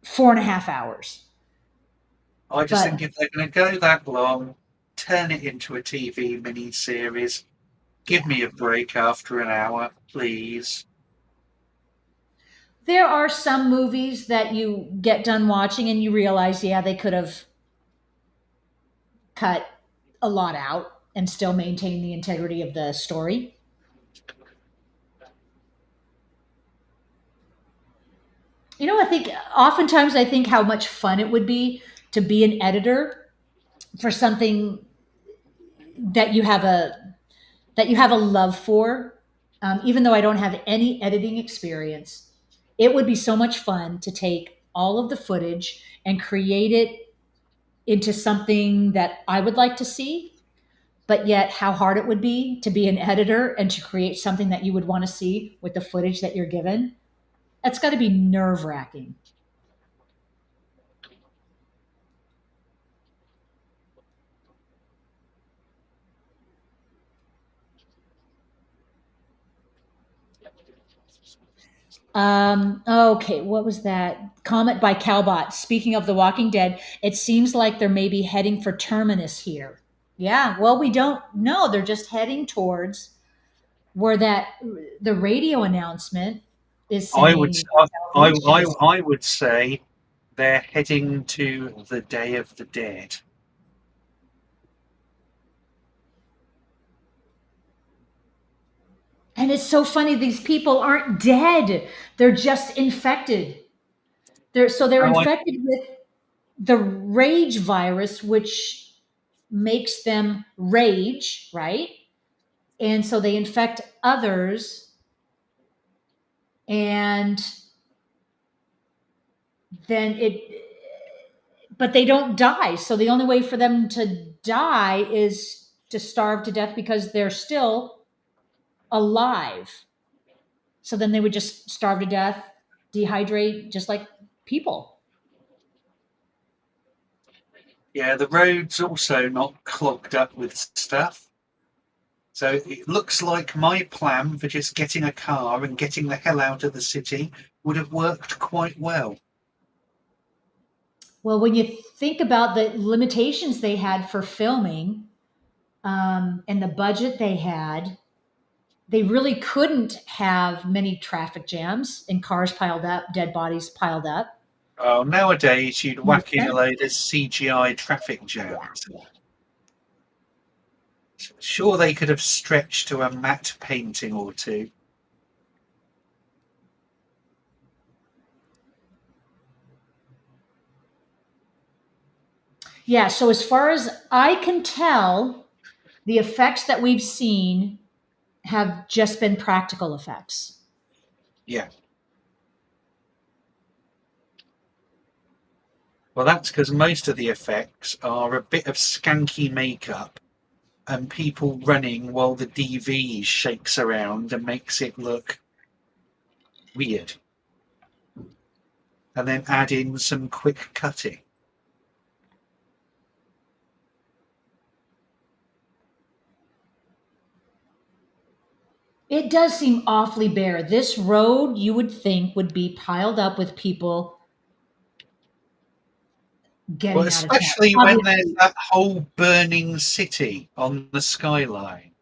4.5 hours. I just think But if they're going to go that long, turn it into a TV mini-series. Give yeah, me a break after an hour, please. there are some movies that you get done watching and you realize, yeah, they could have cut a lot out and still maintain the integrity of the story. I think oftentimes I think how much fun it would be to be an editor for something that you have a love for. Even though I don't have any editing experience, it would be so much fun to take all of the footage and create it into something that I would like to see. But yet, how hard it would be an editor and to create something that you would want to see with the footage that you're given. That's got to be nerve wracking. Okay, what was that? Comment by Calbot. Speaking of The Walking Dead, it seems like they're maybe heading for Terminus here. Yeah, well, we don't know. They're just heading towards where that the radio announcement is I would, saying I, Manchester. I would say they're heading to the Day of the Dead. And it's so funny, these people aren't dead. They're just infected. They're Oh, infected with the rage virus, which makes them rage, right? And so they infect others, and then but they don't die. So the only way for them to die is to starve to death because they're still alive. So then they would just starve to death, dehydrate, just like people. yeah, the road's also not clogged up with stuff. So it looks like my plan for just getting a car and getting the hell out of the city would have worked quite well. Well, when you think about the limitations they had for filming, and the budget they had, they really couldn't have many traffic jams and cars piled up, dead bodies piled up. Oh, nowadays you'd Makes whack in a sense. load of CGI traffic Yeah. jams. Sure, they could have stretched to a matte painting or two. Yeah. So as far as I can tell, the effects that we've seen have just been practical effects. Yeah. Well, that's because most of the effects are a bit of skanky makeup and people running while the DV shakes around and makes it look weird. And then add in some quick cutting. It does seem awfully bare. This road you would think would be piled up with people Well, getting out of town. especially when there's Obviously, that whole burning city on the skyline.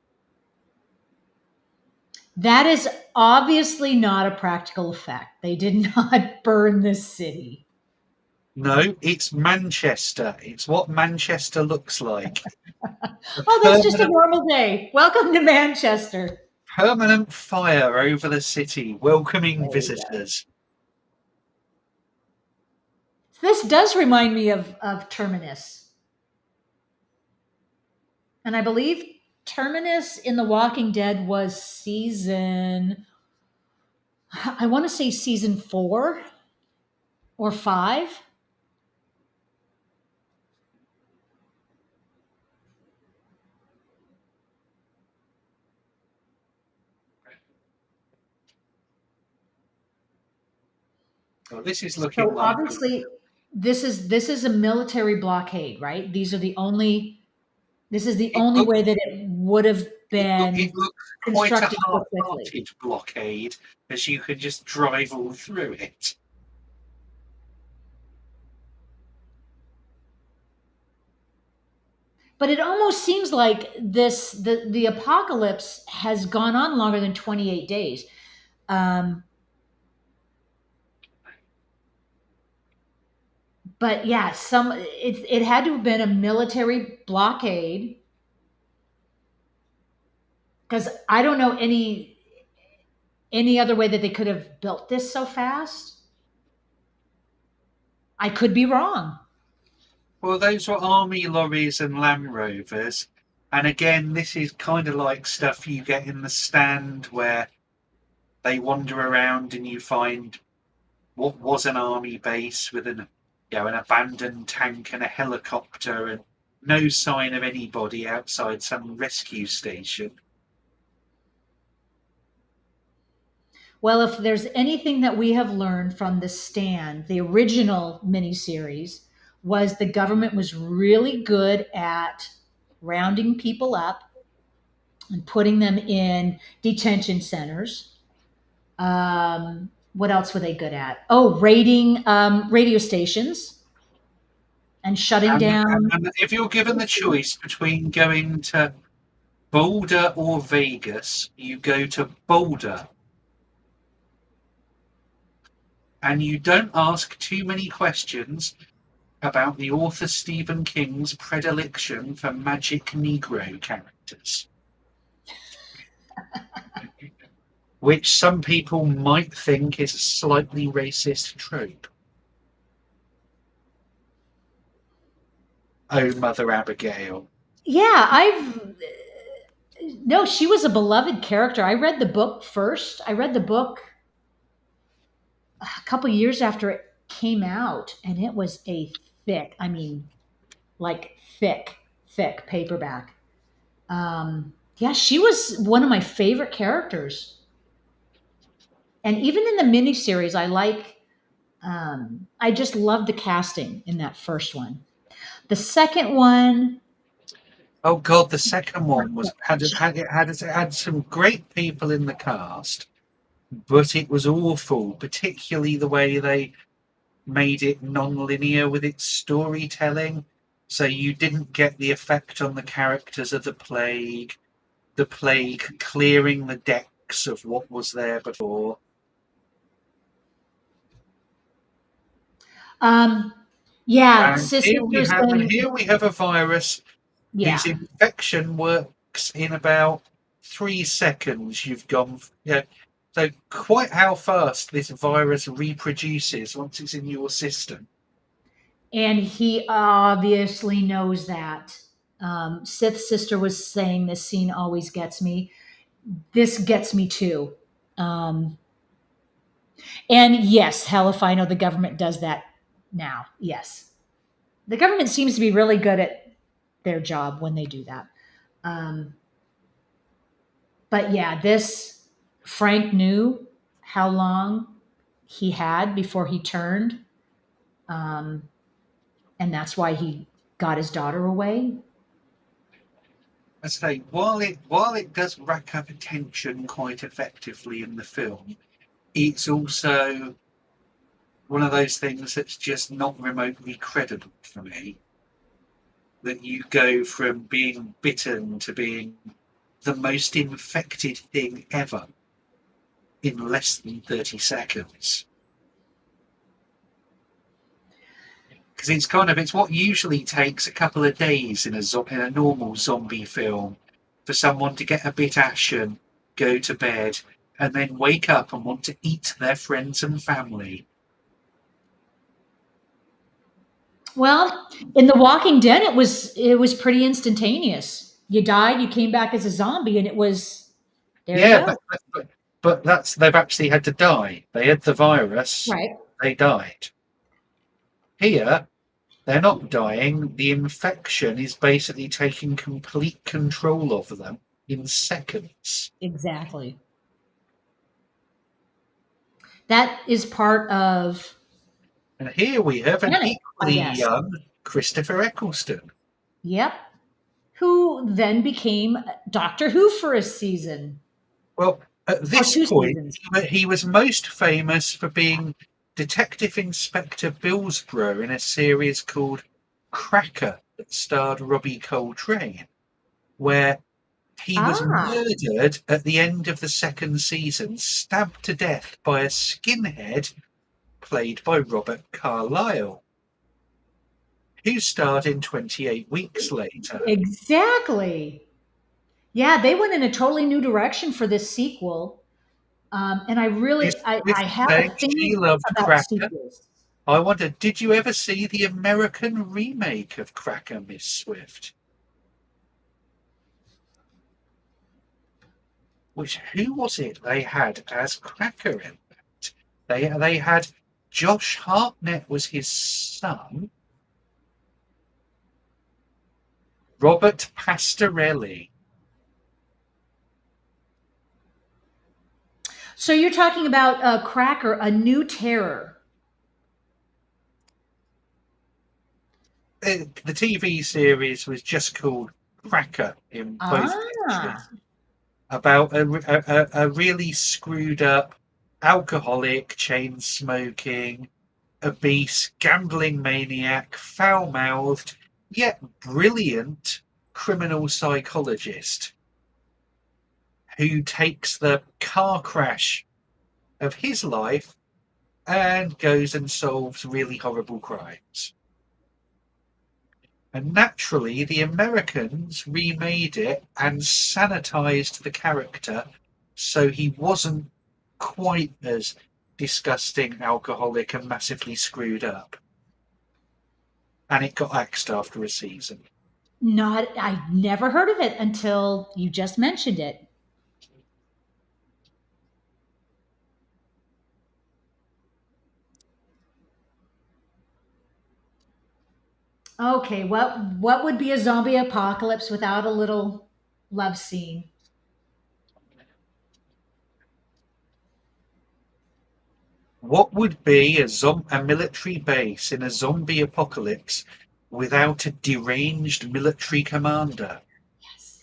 that is obviously not a practical effect. They did not burn this city. No, it's Manchester. It's what Manchester looks like. A Oh, that's just a permanent, normal day. Welcome to Manchester. permanent fire over the city, welcoming There you go. visitors. This does remind me of Terminus. And I believe Terminus in The Walking Dead was I want to say season 4 or 5. Well, this is looking So like obviously, this is a military blockade, right? This is the it only way looks. that it would have It been looks quite a constructed so quickly. half-hearted blockade, as you could just drive all through it. But it almost seems like the apocalypse has gone on longer than 28 days. Um, but yeah, it had to have been a military blockade because I don't know any other way that they could have built this so fast. I could be wrong. Well, those were army lorries and Land Rovers. And again, this is kind of like stuff you get in the stand where they wander around and you find what was an army base with an abandoned tank and a helicopter and no sign of anybody outside some rescue station. Well, if there's anything that we have learned from The Stand, the original miniseries, was the government was really good at rounding people up and putting them in detention centers. What else were they good at? Oh, raiding radio stations and shutting And, down. and if you're given the choice between going to Boulder or Vegas, you go to Boulder and you don't ask too many questions about the author Stephen King's predilection for magic Negro characters, which some people might think is a slightly racist trope. Oh, Mother Abigail. Yeah, I've no, she was a beloved character. I read the book first. I read the book a couple years after it came out, and it was a thick, I mean, like thick paperback. Yeah, she was one of my favorite characters. And even in the miniseries, I just loved the casting in that first one. The second one, Oh God, the second one was had some great people in the cast, but it was awful, particularly the way they made it non-linear with its storytelling. So you didn't get the effect on the characters of the plague clearing the decks of what was there before. um, yeah, And sisters and here we have a virus whose yeah, infection works in about 3 seconds. You've gone, yeah. So quite how fast this virus reproduces once it's in your system. and he obviously knows that. Sith's sister was saying this scene always gets me. This gets me too. Um, and yes, hell if I know the government does that now. Yes. The government seems to be really good at their job when they do that. Um, but yeah, this Frank knew how long he had before he turned, um, and that's why he got his daughter away. I say, while it does rack up attention quite effectively in the film, it's also one of those things that's just not remotely credible for me. That you go from being bitten to being the most infected thing ever in less than 30 seconds. Because it's what usually takes a couple of days in a normal zombie film for someone to get a bit ashen, go to bed, and then wake up and want to eat their friends and family. Well, in The Walking Dead, it was pretty instantaneous. You died, you came back as a zombie, and it was there you Yeah, go. but that's they've actually had to die. They had the virus, Right. they died. Here, they're not dying. The infection is basically taking complete control of them in seconds. Exactly. That is part of And here we have an panic, I equally guess. young Christopher Eccleston. Yep. Who then became Doctor Who for a season Well, at or this two point, seasons. he was most famous for being Detective Inspector Billsborough in a series called Cracker. that starred Robbie Coltrane, where he was Ah, murdered at the end of the second season, stabbed to death by a skinhead played by Robert Carlyle, who starred in 28 Weeks Later. exactly. Yeah, they went in a totally new direction for this sequel. And I really, This, this I have a said thing she loved about Cracker. sequels. I wonder, did you ever see the American remake of Cracker, Miss Swift? Which who was it they had as Cracker in that? They had Josh Hartnett was his son, Robert Pastorelli. So you're talking about Cracker, A New Terror. The TV series was just called Cracker in both Ah, pictures, about a really screwed up alcoholic, chain smoking, obese, gambling maniac, foul mouthed, yet brilliant criminal psychologist who takes the car crash of his life and goes and solves really horrible crimes. And naturally, the Americans remade it and sanitized the character so he wasn't quite as disgusting, alcoholic, and massively screwed up. And it got axed after a season. not, I never heard of it until you just mentioned it. Okay, what would be a zombie apocalypse without a little love scene? What would be a military base in a zombie apocalypse without a deranged military commander? Yes.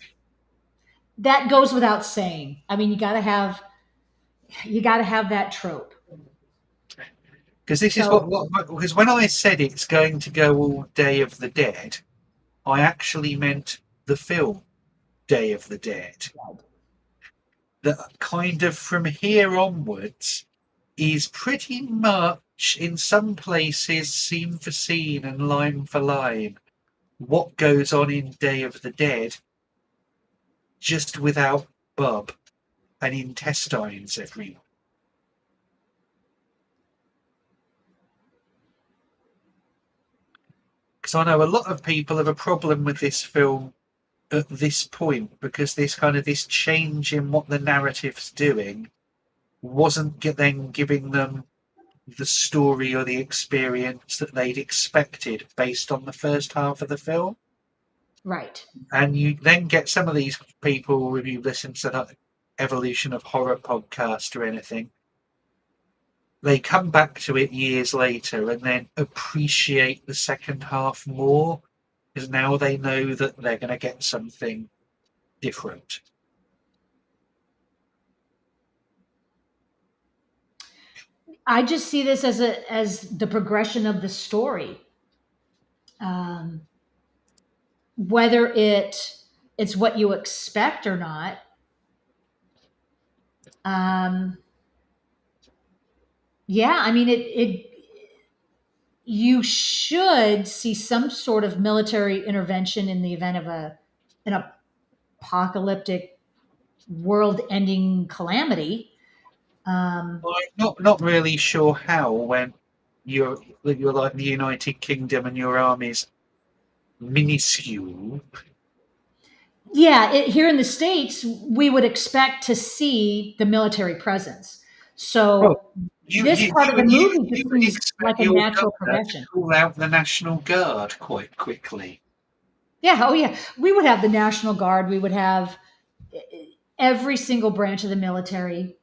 That goes without saying. I mean, you got to have that trope. Because this is So, because when I said it's going to go all Day of the Dead, I actually meant the film Day of the Dead. That kind of from here onwards is pretty much in some places scene for scene and line for line what goes on in Day of the Dead, just without Bub and intestines everywhere. Because I know a lot of people have a problem with this film at this point because this change in what the narrative's doing wasn't then giving them the story or the experience that they'd expected based on the first half of the film. right. And you then get some of these people, if you listen to that Evolution of Horror podcast or anything, they come back to it years later and then appreciate the second half more because now they know that they're going to get something different. I just see this as the progression of the story. Um, whether it's what you expect or not. Um, yeah, I mean it. You should see some sort of military intervention in the event of an apocalyptic world-ending calamity. Um, I'm not really sure how when you're like the United Kingdom and your army's minuscule. yeah, here in the states, we would expect to see the military presence. Well, So you this you part of the movie you just would seems like expect a your natural governor to progression. call out the National Guard quite quickly. Yeah, oh yeah, we would have the National Guard. We would have every single branch of the military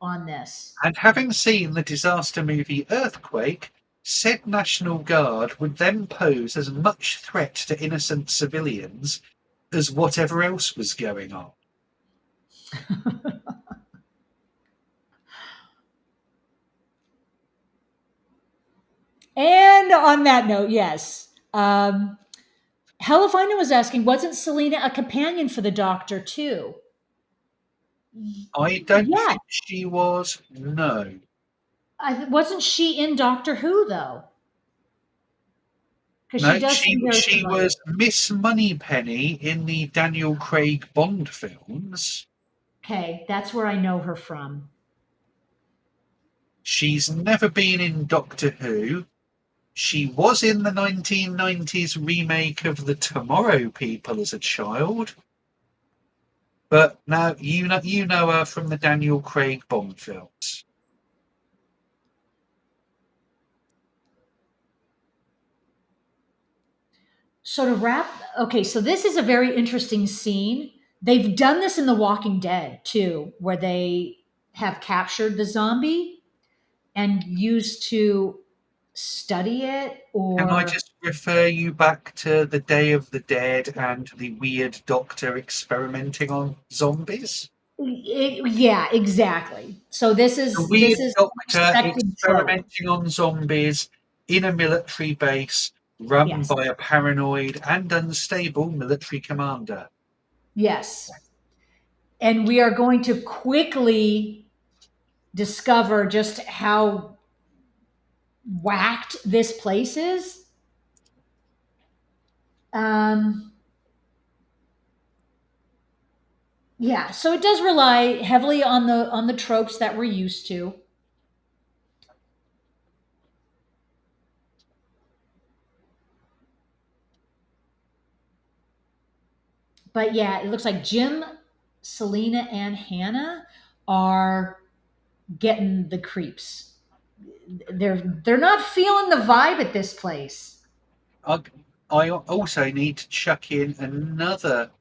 on this. And having seen the disaster movie Earthquake, said National Guard would then pose as much threat to innocent civilians as whatever else was going on. And on that note, yes. Helifina was asking, wasn't Selena a companion for the Doctor too? I don't Yeah, think she was. No. wasn't she in Doctor Who though? Because she No, does seem very she familiar. was Miss Moneypenny in the Daniel Craig Bond films. Okay, that's where I know her from. She's never been in Doctor Who. She was in the 1990s remake of The Tomorrow People as a child, but now you know her from the Daniel Craig Bond films. So to wrap, okay, so this is a very interesting scene. They've done this in The Walking Dead too, where they have captured the zombie and used to study it Can I or just refer you back to the Day of the Dead and the weird doctor experimenting on zombies? yeah, exactly. So The this weird is an doctor expected trope. experimenting on zombies in a military base run Yes. by a paranoid and unstable military commander. Yes. And we are going to quickly discover just how whacked this place is. Um, yeah, so it does rely heavily on the tropes that we're used to. But yeah, it looks like Jim, Selena, and Hannah are getting the creeps. They're not feeling the vibe at this place. I, I also need to chuck in another,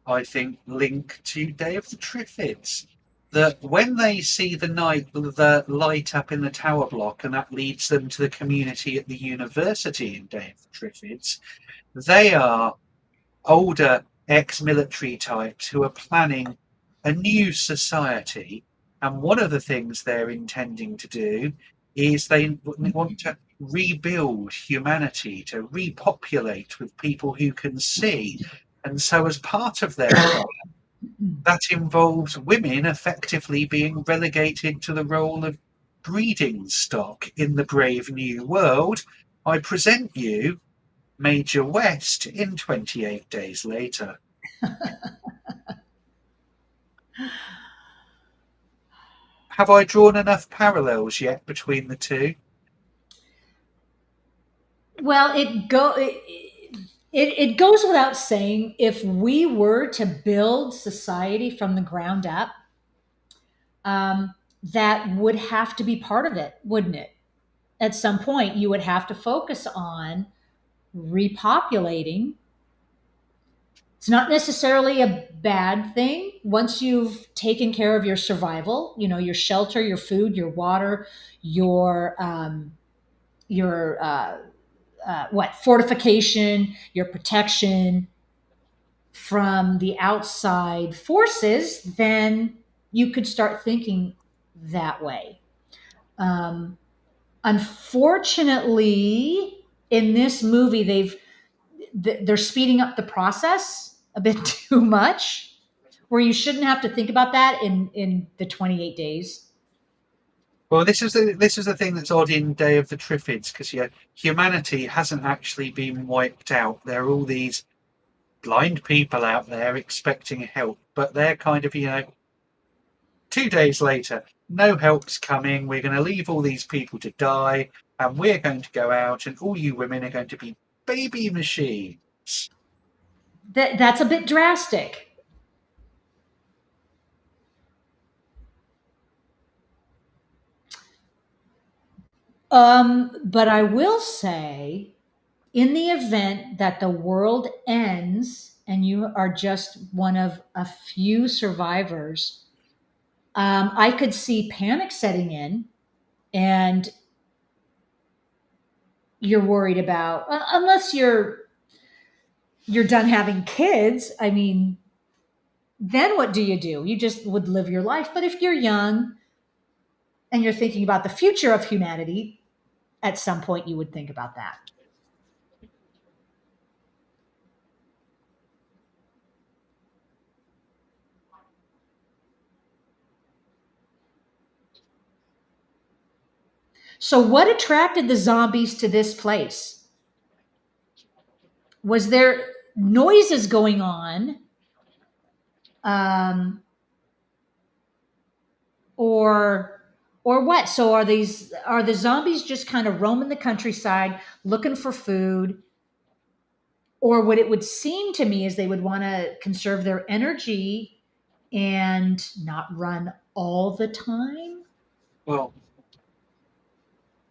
I think, link to Day of the Triffids. That when they see the light up in the tower block, and that leads them to the community at the university in Day of the Triffids, they are older ex-military types who are planning a new society, and one of the things they're intending to do is they want to rebuild humanity, to repopulate with people who can see. And so, as part of their plan, that involves women effectively being relegated to the role of breeding stock in the brave new world. I present you Major West in 28 Days Later. Have I drawn enough parallels yet between the two? Well, it goes without saying, if we were to build society from the ground up, that would have to be part of it, wouldn't it? At some point, you would have to focus on repopulating. It's not necessarily a bad thing once you've taken care of your survival, your shelter, your food, your water, your what fortification, your protection from the outside forces. Then you could start thinking that way. Um, Unfortunately, in this movie, they're speeding up the process a bit too much, where you shouldn't have to think about that in the 28 days. Well, this is the thing that's odd in Day of the Triffids, because humanity hasn't actually been wiped out. There are all these blind people out there expecting help, but they're kind of 2 days later, no help's coming. We're going to leave all these people to die, and we're going to go out, and all you women are going to be baby machines. That's a bit drastic. But I will say, in the event that the world ends and you are just one of a few survivors, I could see panic setting in, and you're worried about, unless you're done having kids. I mean, then what do? You just would live your life. But if you're young and you're thinking about the future of humanity, at some point you would think about that. So, what attracted the zombies to this place? Was there noises going on, um, or or what? So, are the zombies just kind of roaming the countryside looking for food, or what it would seem to me is they would want to conserve their energy and not run all the time Well,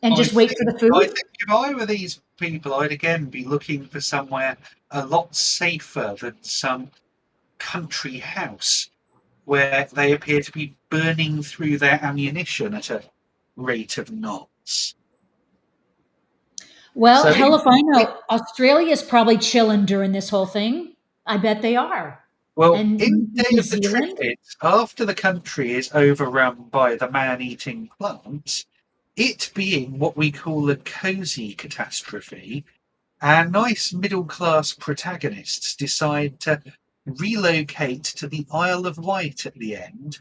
and I just wait for think the I food? think if I were these people, I'd again be looking for somewhere a lot safer than some country house where they appear to be burning through their ammunition at a rate of knots. Well, So hell if I in, know. Australia's probably chilling during this whole thing. I bet they are. well, And in Day New of the Zealand? Triffids, after the country is overrun by the man-eating plants, it being what we call a cosy catastrophe, our nice middle-class protagonists decide to relocate to the Isle of Wight at the end.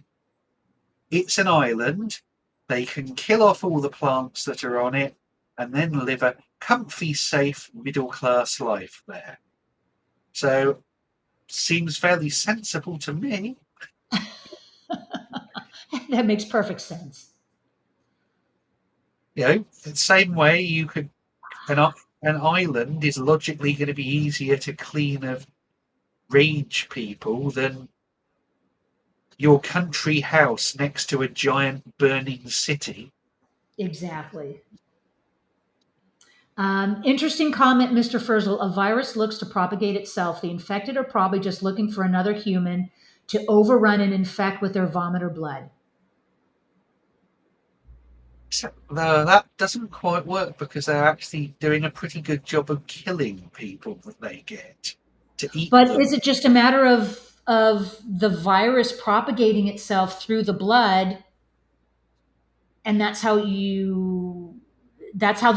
It's an island. They can kill off all the plants that are on it and then live a comfy, safe middle class life there. So seems fairly sensible to me. That makes perfect sense. You know, the same way you could an island is logically going to be easier to clean of rage people than your country house next to a giant burning city. Exactly. Interesting comment, Mr. Furzel. A virus looks to propagate itself. The infected are probably just looking for another human to overrun and infect with their vomit or blood. So, that doesn't quite work because they're actually doing a pretty good job of killing people that they get to eat But is them. it just a matter of the virus propagating itself through the blood, and that's how the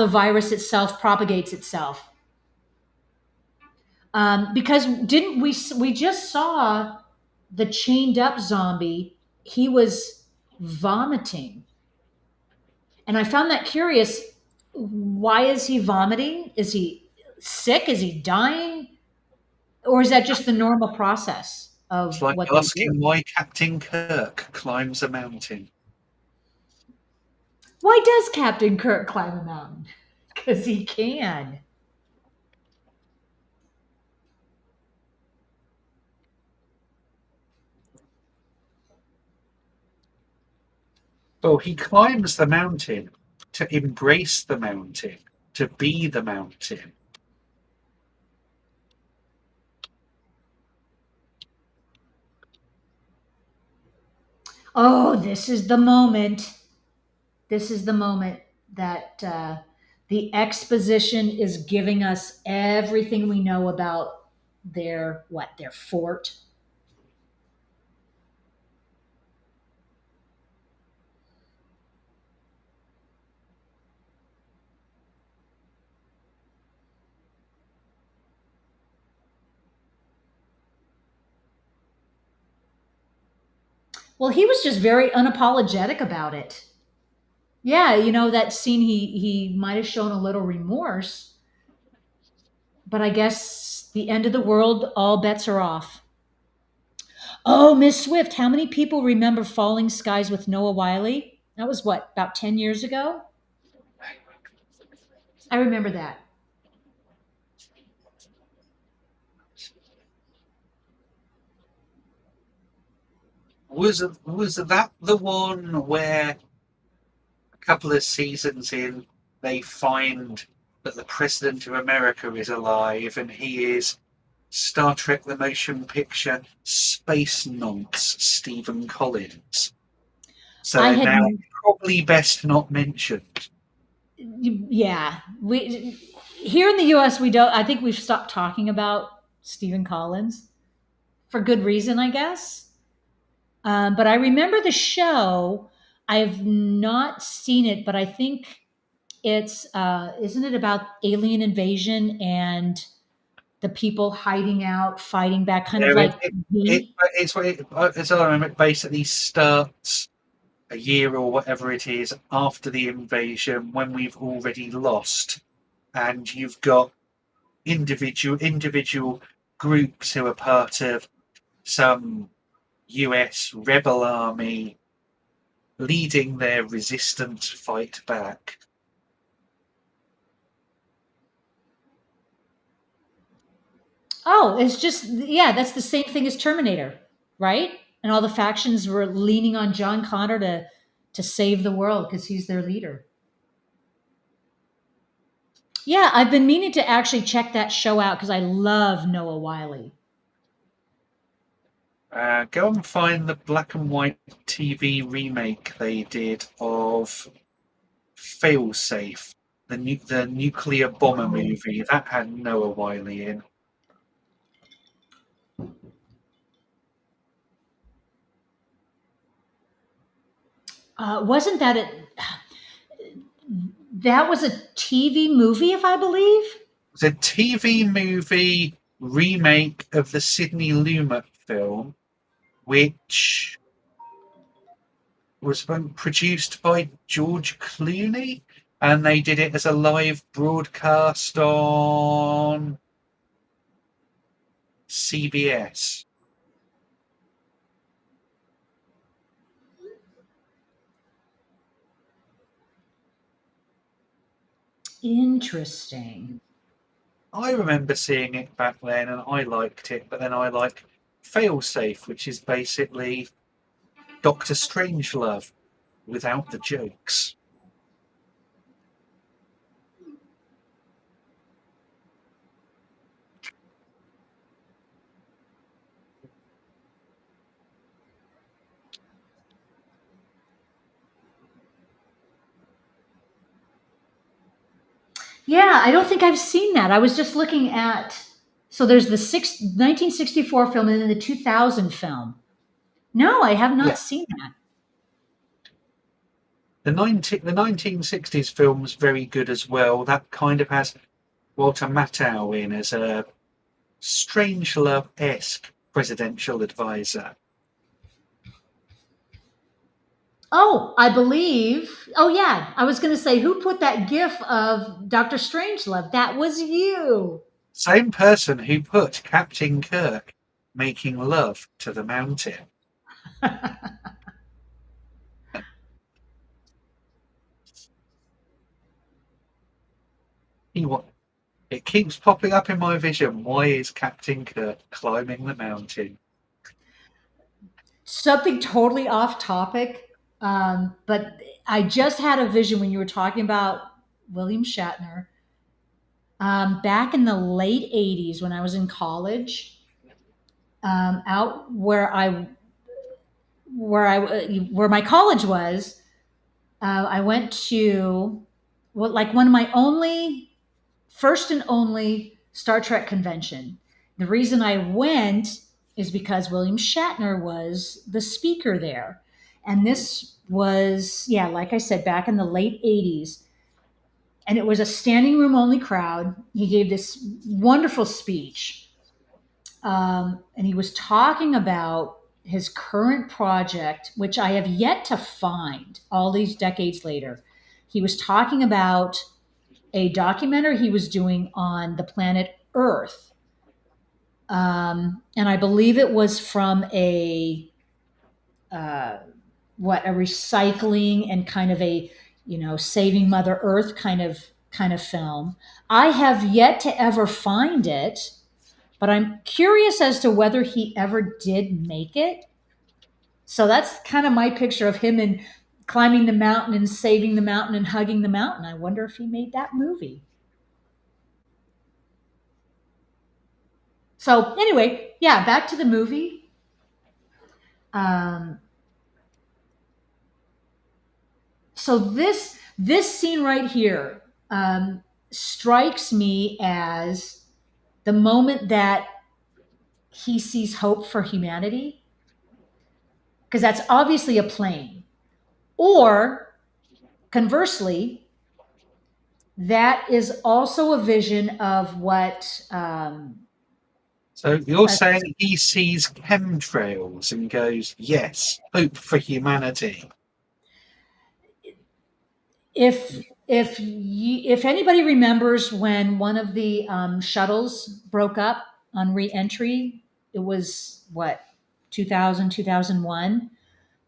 virus itself propagates itself? Because didn't we just saw the chained up zombie? He was vomiting, and I found that curious. Why is he vomiting? Is he sick? Is he dying? Or is that just the normal process It's of like what they do? asking why Captain Kirk climbs a mountain. Why does Captain Kirk climb a mountain? Because he can. Well, he climbs the mountain to embrace the mountain, to be the mountain. Oh, this is the moment. This is the moment that the exposition is giving us everything we know about their fort. Well, he was just very unapologetic about it. Yeah, that scene, he might have shown a little remorse, but I guess the end of the world, all bets are off. Oh, Miss Swift, how many people remember Falling Skies with Noah Wiley? That was what, about 10 years ago? I remember that. Was that the one where a couple of seasons in they find that the president of America is alive and he is Star Trek the Motion Picture Space Nonce Stephen Collins. So I they're had, now probably best not mentioned. yeah, we here in the US, we don't, I think we've stopped talking about Stephen Collins for good reason, I guess. But I remember the show. I've not seen it, but I think isn't it about alien invasion and the people hiding out, fighting back, kind Yeah, of like it V? it's what as I remember, it basically starts. a year or whatever it is after the invasion when we've already lost, and you've got individual groups who are part of some US rebel army leading their resistance fight back. Oh, it's just, yeah, that's the same thing as Terminator, right? And all the factions were leaning on John Connor to save the world because he's their leader. Yeah, I've been meaning to actually check that show out because I love Noah Wiley. Go and find the black and white TV remake they did of Failsafe, the nuclear bomber movie that had Noah Wiley in. Wasn't that it? That was a TV movie, if I believe. It's a TV movie remake of the Sidney Lumet film, which was produced by George Clooney, and they did it as a live broadcast on CBS. Interesting. I remember seeing it back then and I liked it, but then I like Failsafe, which is basically Doctor Strangelove without the jokes. Yeah, I don't think I've seen that. I was just looking at. So there's the 1964 film and then the 2000 film. No, I have Yeah, not seen that. the 1960s film's very good as well. That kind of has Walter Matthau in as a Strangelove-esque presidential advisor. Oh, I believe. Oh, yeah. I was going to say, who put that gif of Dr. Strangelove? That was you. Same person who put Captain Kirk making love to the mountain. He It keeps popping up in my vision. Why is Captain Kirk climbing the mountain? Something totally off topic, but I just had a vision when you were talking about William Shatner. Back in the late 80s when I was in college, out where my college was, I went to, well, like one of my only first and only Star Trek convention. The reason I went is because William Shatner was the speaker there. And this was, yeah, like I said, back in the late 80s. And it was a standing room only crowd. He gave this wonderful speech. And he was talking about his current project, which I have yet to find all these decades later. He was talking about a documentary he was doing on the planet Earth. And I believe it was from uh, a recycling and kind of a, saving Mother Earth kind of film. I have yet to ever find it, but I'm curious as to whether he ever did make it. So that's kind of my picture of him and climbing the mountain and saving the mountain and hugging the mountain. I wonder if he made that movie. So anyway, yeah, back to the movie. Um, so this scene right here strikes me as the moment that he sees hope for humanity, because that's obviously a plane. Or conversely, that is also a vision of what So you're a saying he sees chemtrails and goes, yes, hope for humanity. If anybody remembers when one of the shuttles broke up on reentry, it was what, 2000, 2001.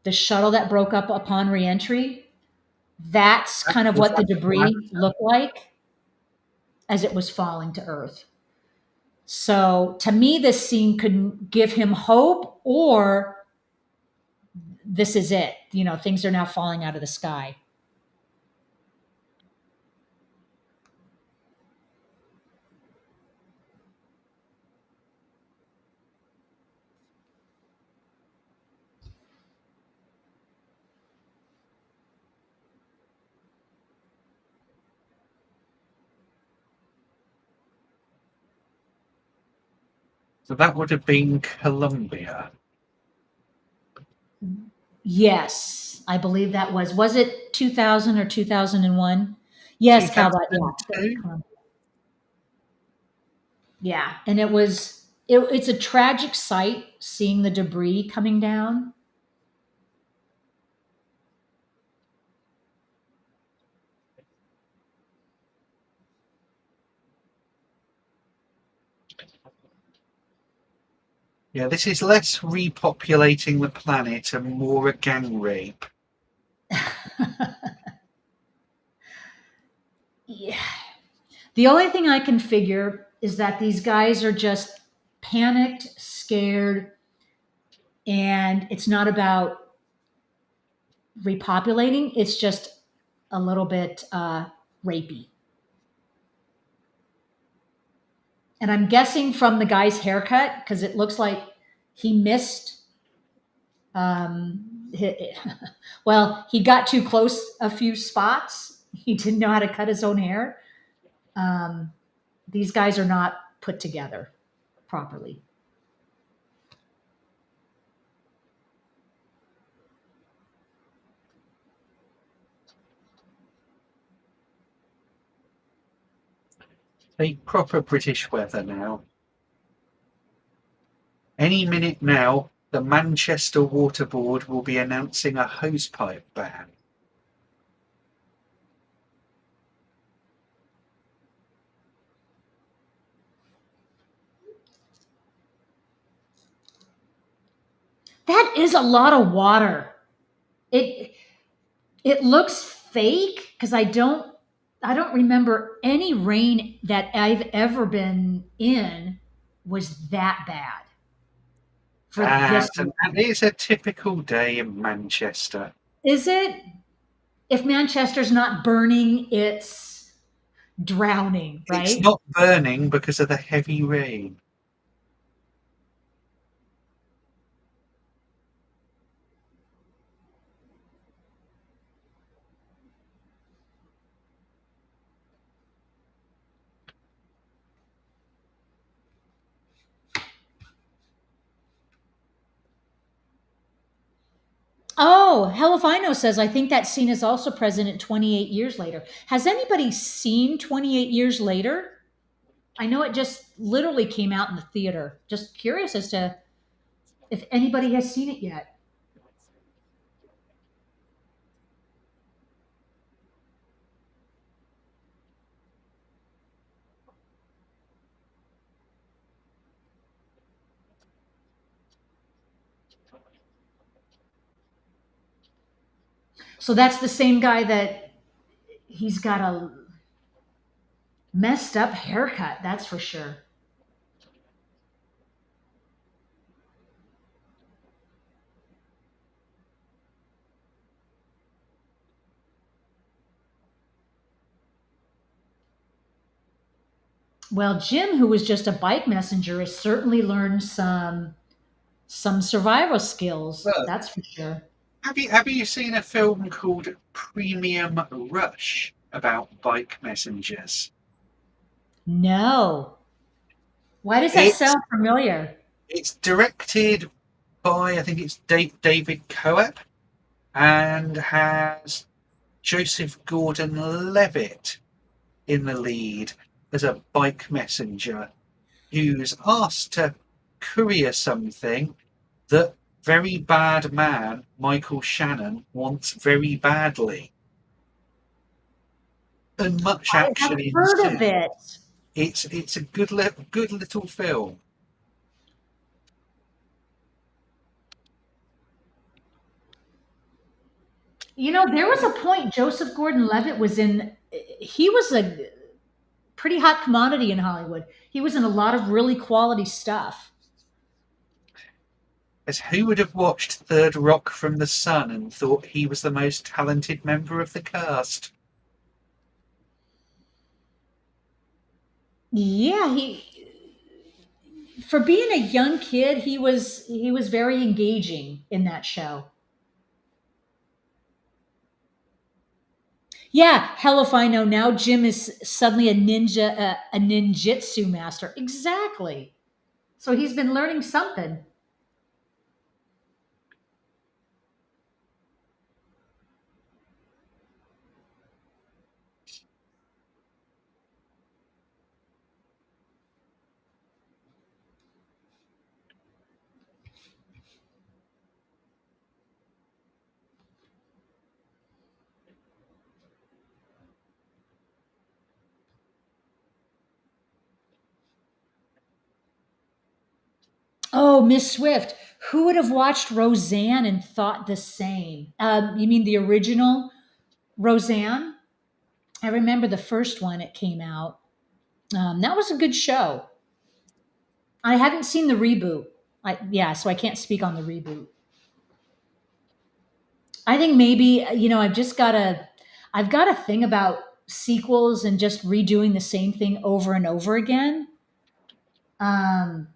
The shuttle that broke up upon reentry, that's kind of Was what the that debris looked like as it was falling to Earth. So to me, this scene could give him hope, or this is it. You know, things are now falling out of the sky. so that would have been Columbia. Yes, I believe that was it 2000 or 2001? Yes, Calbot. Yeah, 2002? yeah, and it's a tragic sight seeing the debris coming down. Yeah, this is less repopulating the planet and more a gang rape. Yeah. The only thing I can figure is that these guys are just panicked, scared, and it's not about repopulating. It's just a little bit rapey. And I'm guessing from the guy's haircut, because it looks like he missed. He, well, he got too close a few spots. He didn't know how to cut his own hair. Um, these guys are not put together properly. Take proper British weather now. Any minute now, the Manchester Water Board will be announcing a hosepipe ban. That is a lot of water. It it looks fake because I don't remember any rain that I've ever been in was that bad for this. And that is a typical day in Manchester. Is it? If Manchester's not burning, it's drowning, It's right? not burning because of the heavy rain. Oh, Hell if I Know says, I think that scene is also present at 28 years later. Has anybody seen 28 years later? I know it just literally came out in the theater. Just curious as to if anybody has seen it yet. So that's the same guy that he's got a messed up haircut, that's for sure. Well, Jim, who was just a bike messenger, has certainly learned some survival skills. Well, That's for sure. have you seen a film called Premium Rush about bike messengers? No. Why does that It's sound familiar? it's directed by I think it's David Coep and has Joseph Gordon-Levitt in the lead as a bike messenger who's asked to courier something that very bad man Michael Shannon wants very badly. and much I have action heard of ensued. it. It's a good little film. You know, there was a point Joseph Gordon-Levitt was in. He was a pretty hot commodity in Hollywood. He was in a lot of really quality stuff. As who would have watched Third Rock from the Sun and thought he was the most talented member of the cast? Yeah, he for being a young kid, he was very engaging in that show. Yeah, hell if I know. Now Jim is suddenly a ninjutsu master. Exactly. So he's been learning something. Oh, Miss Swift. Who would have watched Roseanne and thought the same? You mean the original Roseanne? I remember the first one it came out. That was a good show. I haven't seen the reboot. Yeah, so I can't speak on the reboot. I think maybe I've got a thing about sequels and just redoing the same thing over and over again. Um,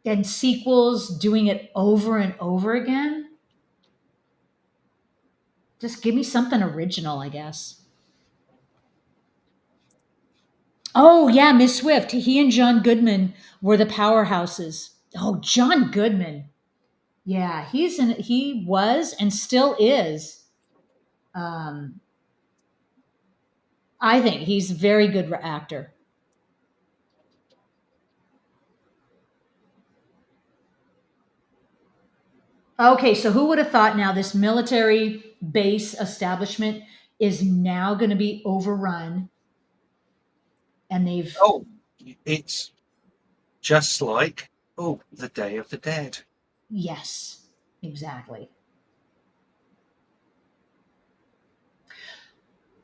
and sequels doing it over and over again. Just give me something original, I guess. Oh yeah, Miss Swift. He and John Goodman were the powerhouses. Oh, John Goodman. Yeah, he was and still is. Um, I think he's a very good actor. Okay, so who would have thought now this military base establishment is now going to be overrun and they've Oh, it's just like, oh, the Day of the Dead. yes, exactly.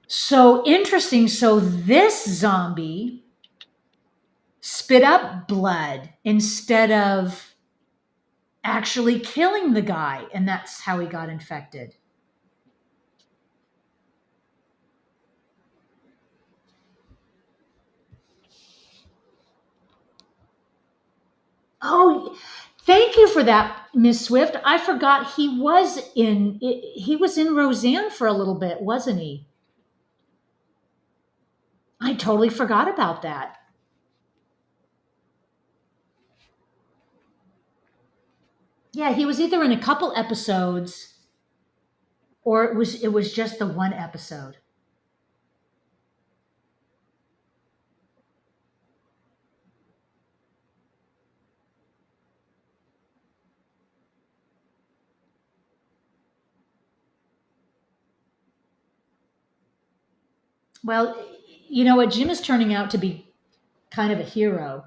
So interesting. So this zombie spit up blood instead of actually killing the guy, and that's how he got infected. Oh, thank you for that, Miss Swift. I forgot he was in Roseanne for a little bit, wasn't he? I totally forgot about that. Yeah, he was either in a couple episodes or it was just the one episode. Well, you know what? Jim is turning out to be kind of a hero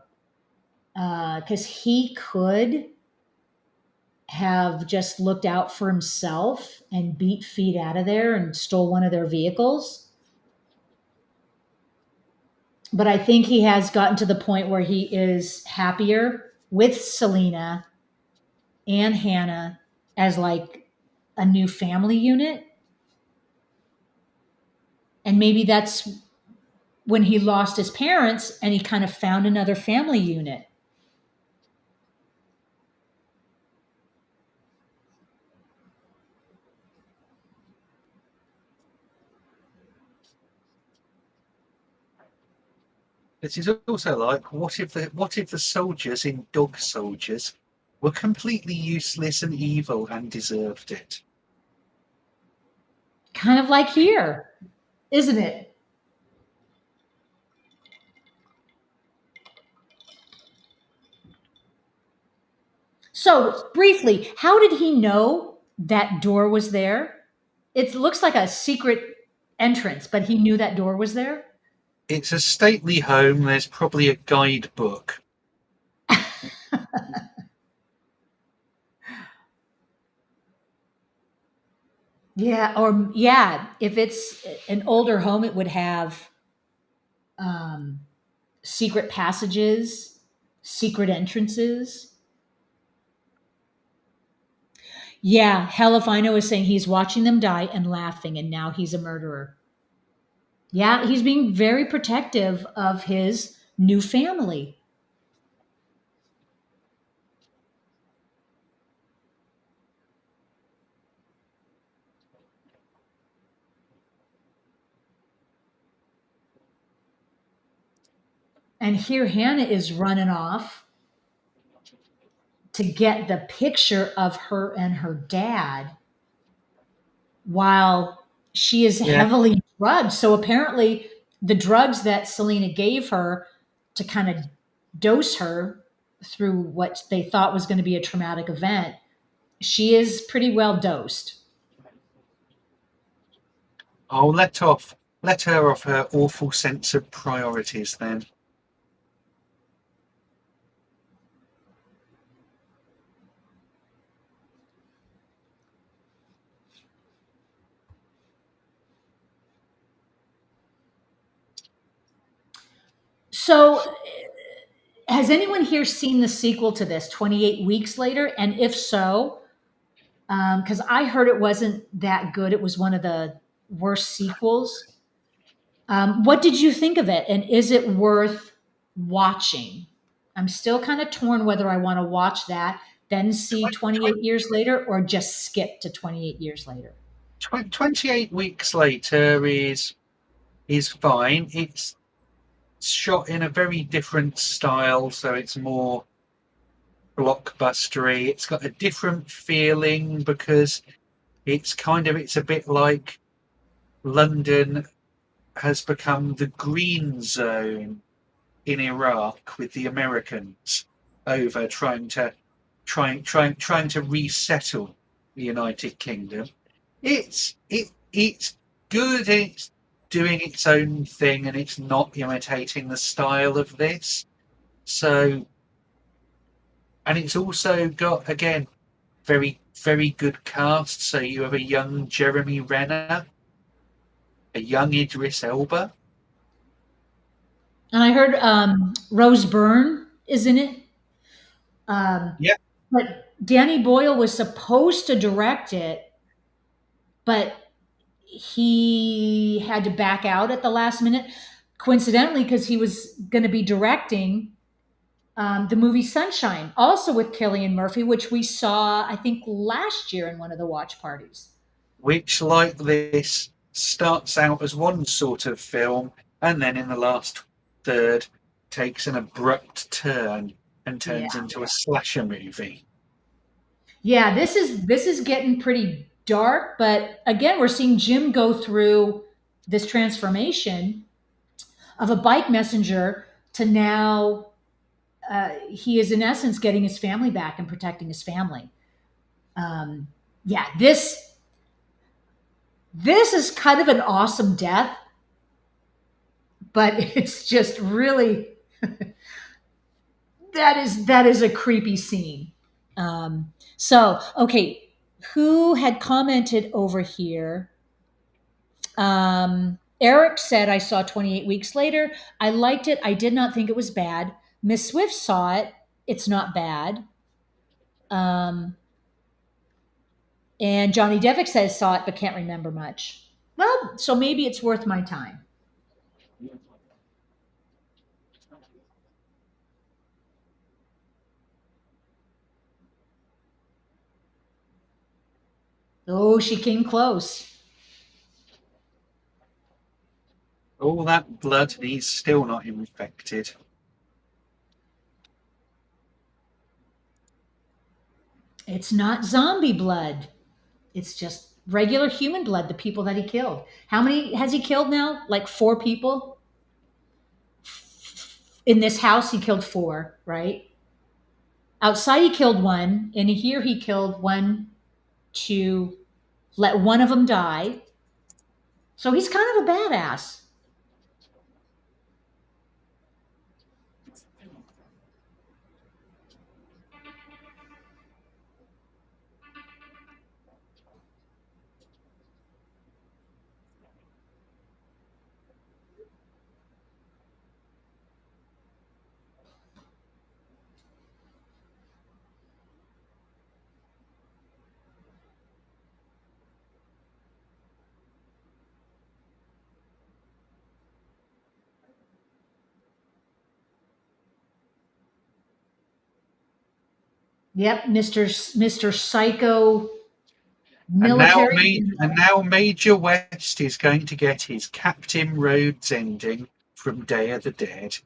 because he could have just looked out for himself and beat feet out of there and stole one of their vehicles. But I think he has gotten to the point where he is happier with Selena and Hannah as like a new family unit. And maybe that's when he lost his parents and he kind of found another family unit. This is also like, what if the soldiers in Dog Soldiers were completely useless and evil and deserved it? Kind of like here, isn't it? So, briefly, how did he know that door was there? It looks like a secret. entrance, but he knew that door was there. It's a stately home. There's probably a guidebook. Yeah, or yeah, if it's an older home, it would have um, secret passages, secret entrances. Yeah, hell if I know is saying he's watching them die and laughing, and now he's a murderer. Yeah, he's being very protective of his new family. And here Hannah is running off to get the picture of her and her dad while she is Yeah. heavily drugged. So apparently, the drugs that Selena gave her to kind of dose her through what they thought was going to be a traumatic event, she is pretty well dosed. I'll let her off her awful sense of priorities then. So, has anyone here seen the sequel to this, 28 Weeks Later? And if so, because I heard it wasn't that good, it was one of the worst sequels. What did you think of it? And is it worth watching? I'm still kind of torn whether I want to watch that, then see 28 years later, or just skip to 28 years later. 28 weeks later is fine. It's shot in a very different style, so it's more blockbustery. It's got a different feeling because it's a bit like London has become the green zone in Iraq with the Americans over trying to resettle the United Kingdom. It's good. It's doing its own thing, and it's not imitating the style of this. So, and it's also got again very good cast. So you have a young Jeremy Renner, a young Idris Elba. And I heard Rose Byrne is in it. Um, Yeah, but Danny Boyle was supposed to direct it, but he had to back out at the last minute, coincidentally, because he was going to be directing the movie Sunshine, also with Killian Murphy, which we saw, I think, last year in one of the watch parties. which like this starts out as one sort of film, and then in the last third takes an abrupt turn and Yeah, turns into a slasher movie. yeah. This is getting pretty dark, but again, we're seeing Jim go through this transformation of a bike messenger to now he is in essence getting his family back and protecting his family. Yeah, this is kind of an awesome death, but it's just really that is a creepy scene. So okay, who had commented over here? Eric said, I saw 28 weeks later. I liked it. I did not think it was bad. Miss Swift saw it. It's not bad. Um, and Johnny Devick says saw it but can't remember much. Well, so maybe it's worth my time. Oh, she came close. All that blood, and he's still not infected. It's not zombie blood. It's just regular human blood, the people that he killed. How many has he killed now? Like four people? In this house, he killed four, right? Outside, he killed one. In here, he killed one to let one of them die. So he's kind of a badass. Yep, Mr. Psycho And now, military. Major West is going to get his Captain Rhodes ending from Day of the Dead.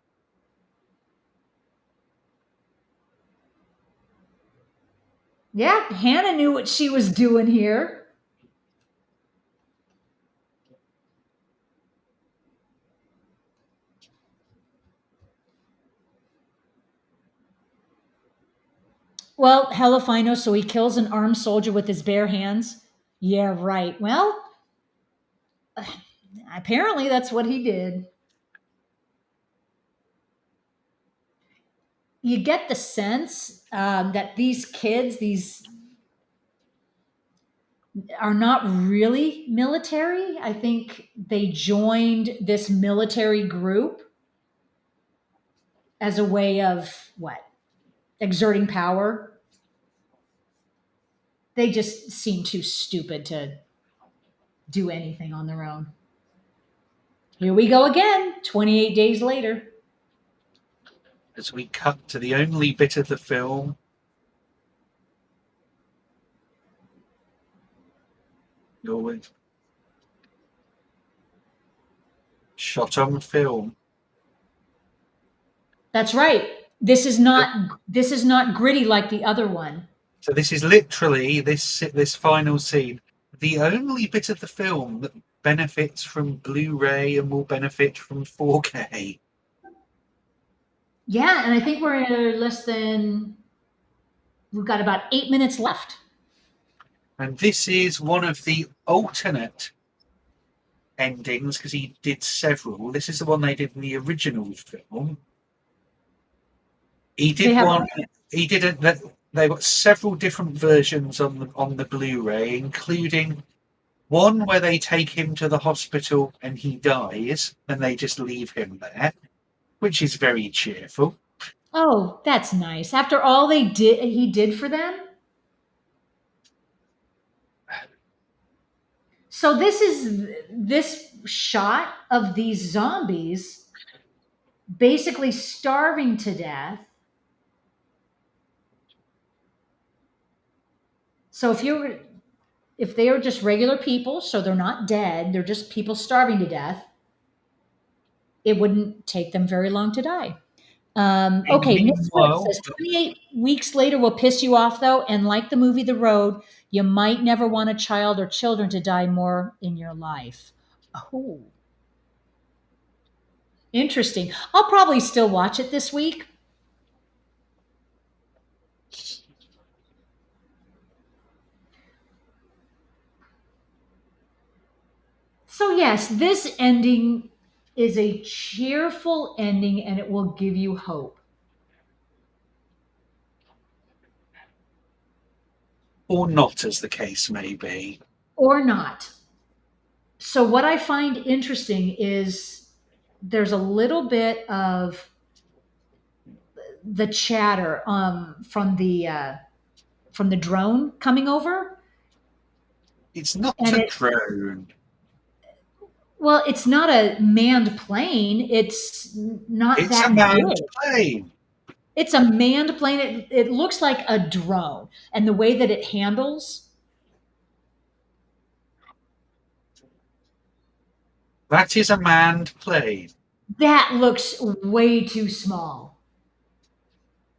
Yeah, Hannah knew what she was doing here. Well, hell if I know. So he kills an armed soldier with his bare hands. Yeah, right. Well, apparently that's what he did. You get the sense that these kids, these are not really military. I think they joined this military group as a way of what? Exerting power. They just seem too stupid to do anything on their own. Here we go again, 28 days later. As we cut to the only bit of the film always shot on film. That's right. This is not gritty like the other one. So this is literally this final scene, the only bit of the film that benefits from Blu-ray and will benefit from 4K. Yeah, and I think we're less than we've got about 8 minutes left. And this is one of the alternate endings because he did several. This is the one they did in the original film. He They did have one. He did it. They've got several different versions on the Blu-ray, including one where they take him to the hospital and he dies, and they just leave him there, which is very cheerful. oh, that's nice. After all he did for them. So this shot of these zombies basically starving to death. So if they are just regular people, so they're not dead, they're just people starving to death, it wouldn't take them very long to die. And Okay, Miss Swift meanwhile, says 28 weeks later will piss you off though, and like the movie The Road, you might never want a child or children to die more in your life. Oh, interesting. I'll probably still watch it this week. So, yes, this ending is a cheerful ending and it will give you hope. or not, as the case may be. Or not. So, what I find interesting is there's a little bit of the chatter from the drone coming over, It's not and a it drone. well, it's not a manned plane. It's not It's a that manned big. plane. It's a manned plane. It looks like a drone, and the way that it handles, That is a manned plane. that looks way too small.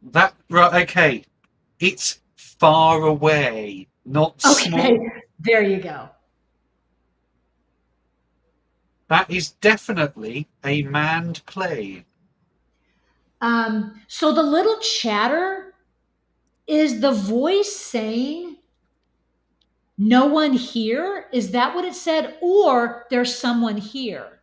That right? Okay, it's far away, not Okay, small. there you go. That is definitely a manned plane. So the little chatter is the voice saying No one here? Is that what it said? Or there's someone here?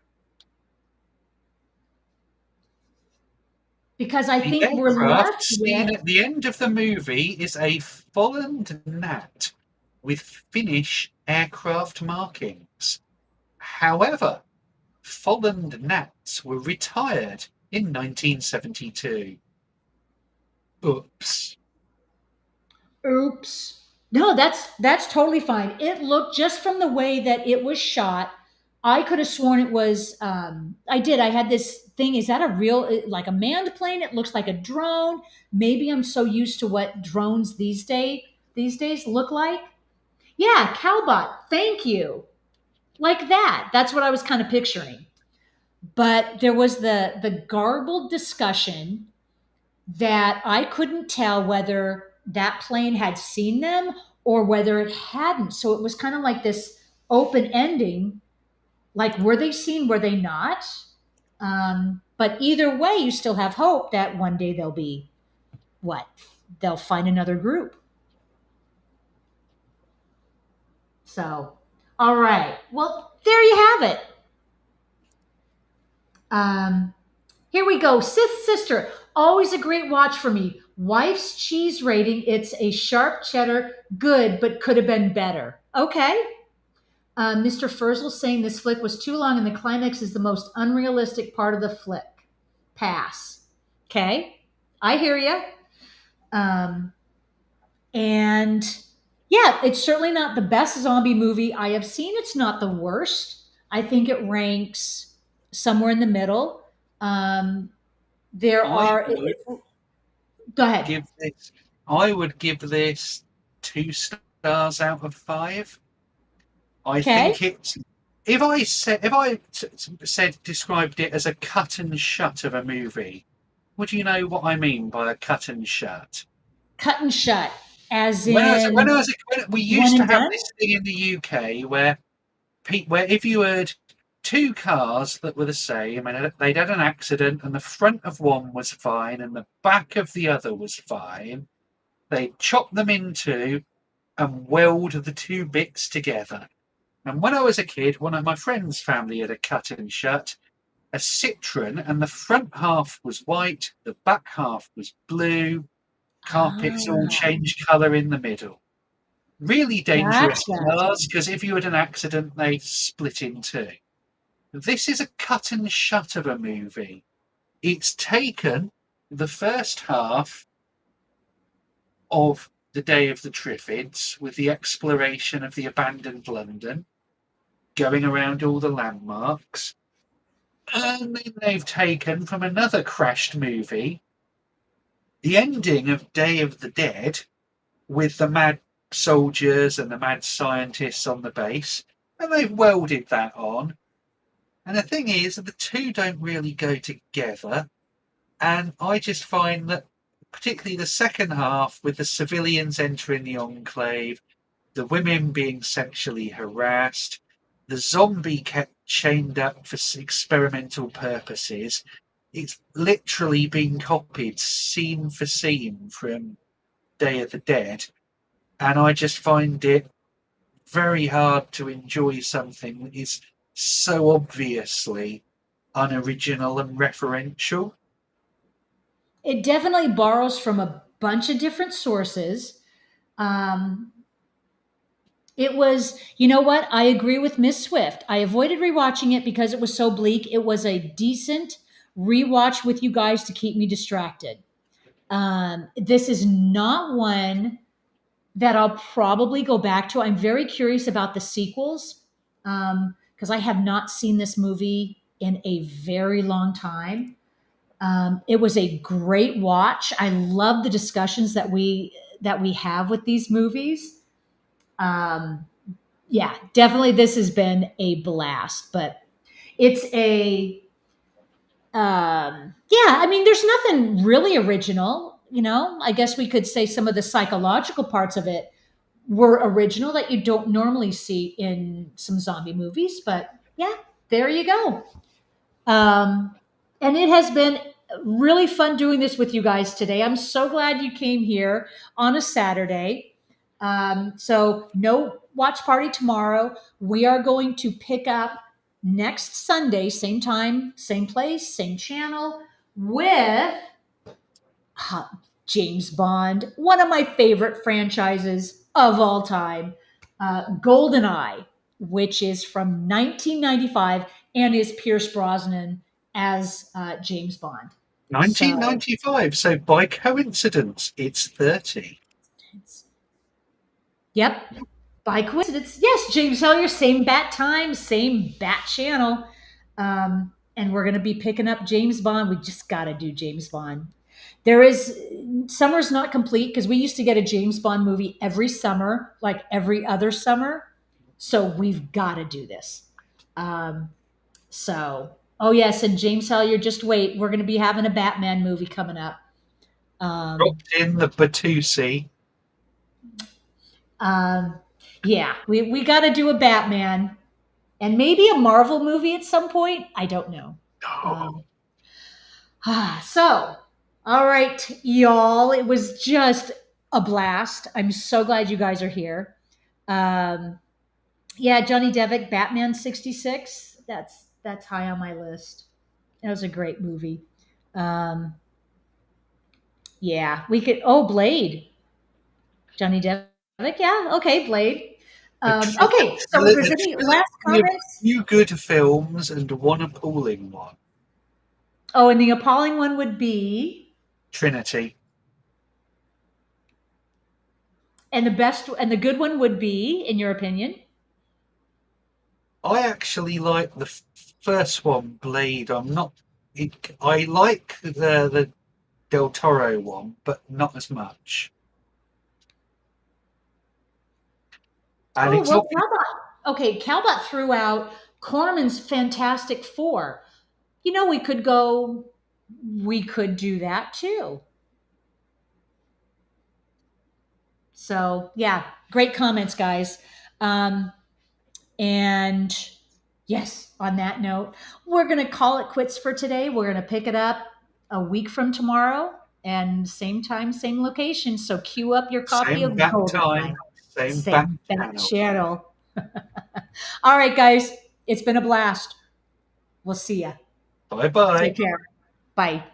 Because I The think we're aircraft left seen with, at the end of the movie is a fallen gnat with Finnish aircraft markings. However, fallen gnats were retired in 1972. Oops. oops. No, that's totally fine. It looked, just from the way that it was shot, I could have sworn it was. I did. I had this thing. Is that a real, like a manned plane? It looks like a drone. Maybe I'm so used to what drones these days look like. Yeah, cowbot. Thank you. Like that. That's what I was kind of picturing. But there was the garbled discussion that I couldn't tell whether that plane had seen them or whether it hadn't. So it was kind of like this open ending, like, were they seen, were they not? But either way, you still have hope that one day they'll be what? They'll find another group. So, all right. Well, there you have it. Um, Here we go. Sith Sister, always a great watch for me. Wife's cheese rating, it's a sharp cheddar, good, but could have been better. Okay. Mr. Furzel saying this flick was too long and the climax is the most unrealistic part of the flick. Pass. Okay. I hear you. Um, and yeah, it's certainly not the best zombie movie I have seen. It's not the worst. I think it ranks somewhere in the middle. Um, there I are, would go ahead. give this I would give this 2 stars out of 5. I Okay. think it's if said described it as a cut and shut of a movie, would you know what I mean by a cut and shut? Cut and shut, as When I in was when we one used to and have done. this thing in the UK where if you had two cars that were the same and they'd had an accident and the front of one was fine and the back of the other was fine, they'd chop them in two and weld the two bits together. And when I was a kid, one of my friend's family had a cut and shut, a Citroen, and the front half was white, the back half was blue, carpets all Ah, changed colour in the middle. Really dangerous gotcha. cars because if you had an accident, they split in two. This is a cut and shut of a movie. It's taken the first half of the Day of the Triffids with the exploration of the abandoned London, going around all the landmarks. And then they've taken from another crashed movie the ending of Day of the Dead with the mad soldiers and the mad scientists on the base, and they've welded that on. And the thing is, the two don't really go together. And I just find that, particularly the second half, with the civilians entering the enclave, the women being sexually harassed, the zombie kept chained up for experimental purposes. It's literally been copied scene for scene from Day of the Dead, and I just find it very hard to enjoy something that is so obviously unoriginal and referential. It definitely borrows from a bunch of different sources. Um, it was, you know what? I agree with Miss Swift. I avoided rewatching it because it was so bleak. It was a decent rewatch with you guys to keep me distracted. This is not one that I'll probably go back to. I'm very curious about the sequels because I have not seen this movie in a very long time. It was a great watch. I love the discussions that we have with these movies. Um, yeah, definitely, this has been a blast. But it's a yeah. I mean, there's nothing really original. I guess we could say some of the psychological parts of it were original that you don't normally see in some zombie movies. But yeah, there you go. Um, and it has been really fun doing this with you guys today. I'm so glad you came here on a Saturday. So no watch party tomorrow. We are going to pick up next Sunday, same time, same place, same channel, with uh, James Bond, one of my favorite franchises of all time, GoldenEye, which is from 1995 and is Pierce Brosnan as James Bond. So 1995. So by coincidence, it's 30. yep, by coincidence, yes, James Hellier, same bat time, same bat channel. And we're going to be picking up James Bond. We just got to do James Bond. There is summer's not complete because we used to get a James Bond movie every summer, like every other summer. So we've got to do this. Um, so, oh yes, and James Hellier, just wait. We're going to be having a Batman movie coming up. Um, Dropped in the Batusi. um, yeah, we got to do a Batman and maybe a Marvel movie at some point. I don't know. Oh, Um, so, all right, y'all. It was just a blast. I'm so glad you guys are here. Um, yeah, Johnny Devick, Batman '66. That's high on my list. That was a great movie. Um, yeah, we could. Oh, Blade, Johnny Devick. Yeah, okay, Blade. Okay, so if there's a any last trilogy of comments, few good films and one appalling one. oh, and the appalling one would be, Trinity. and the best, and the good one would be, in your opinion. I actually like the first one, Blade. I'm not. I like the Del Toro one, but not as much. And Oh it's well, obvious. Calbot threw out Corman's Fantastic Four. You know, we could do that too. So yeah, great comments, guys. Um, and yes, on that note, we're gonna call it quits for today. We're gonna pick it up a week from tomorrow, and same time, same location. So queue up your copy Same of back GoldenEye. time, same back Same back channel. channel. All right, guys, it's been a blast. We'll see ya. Bye bye. Take care. Bye.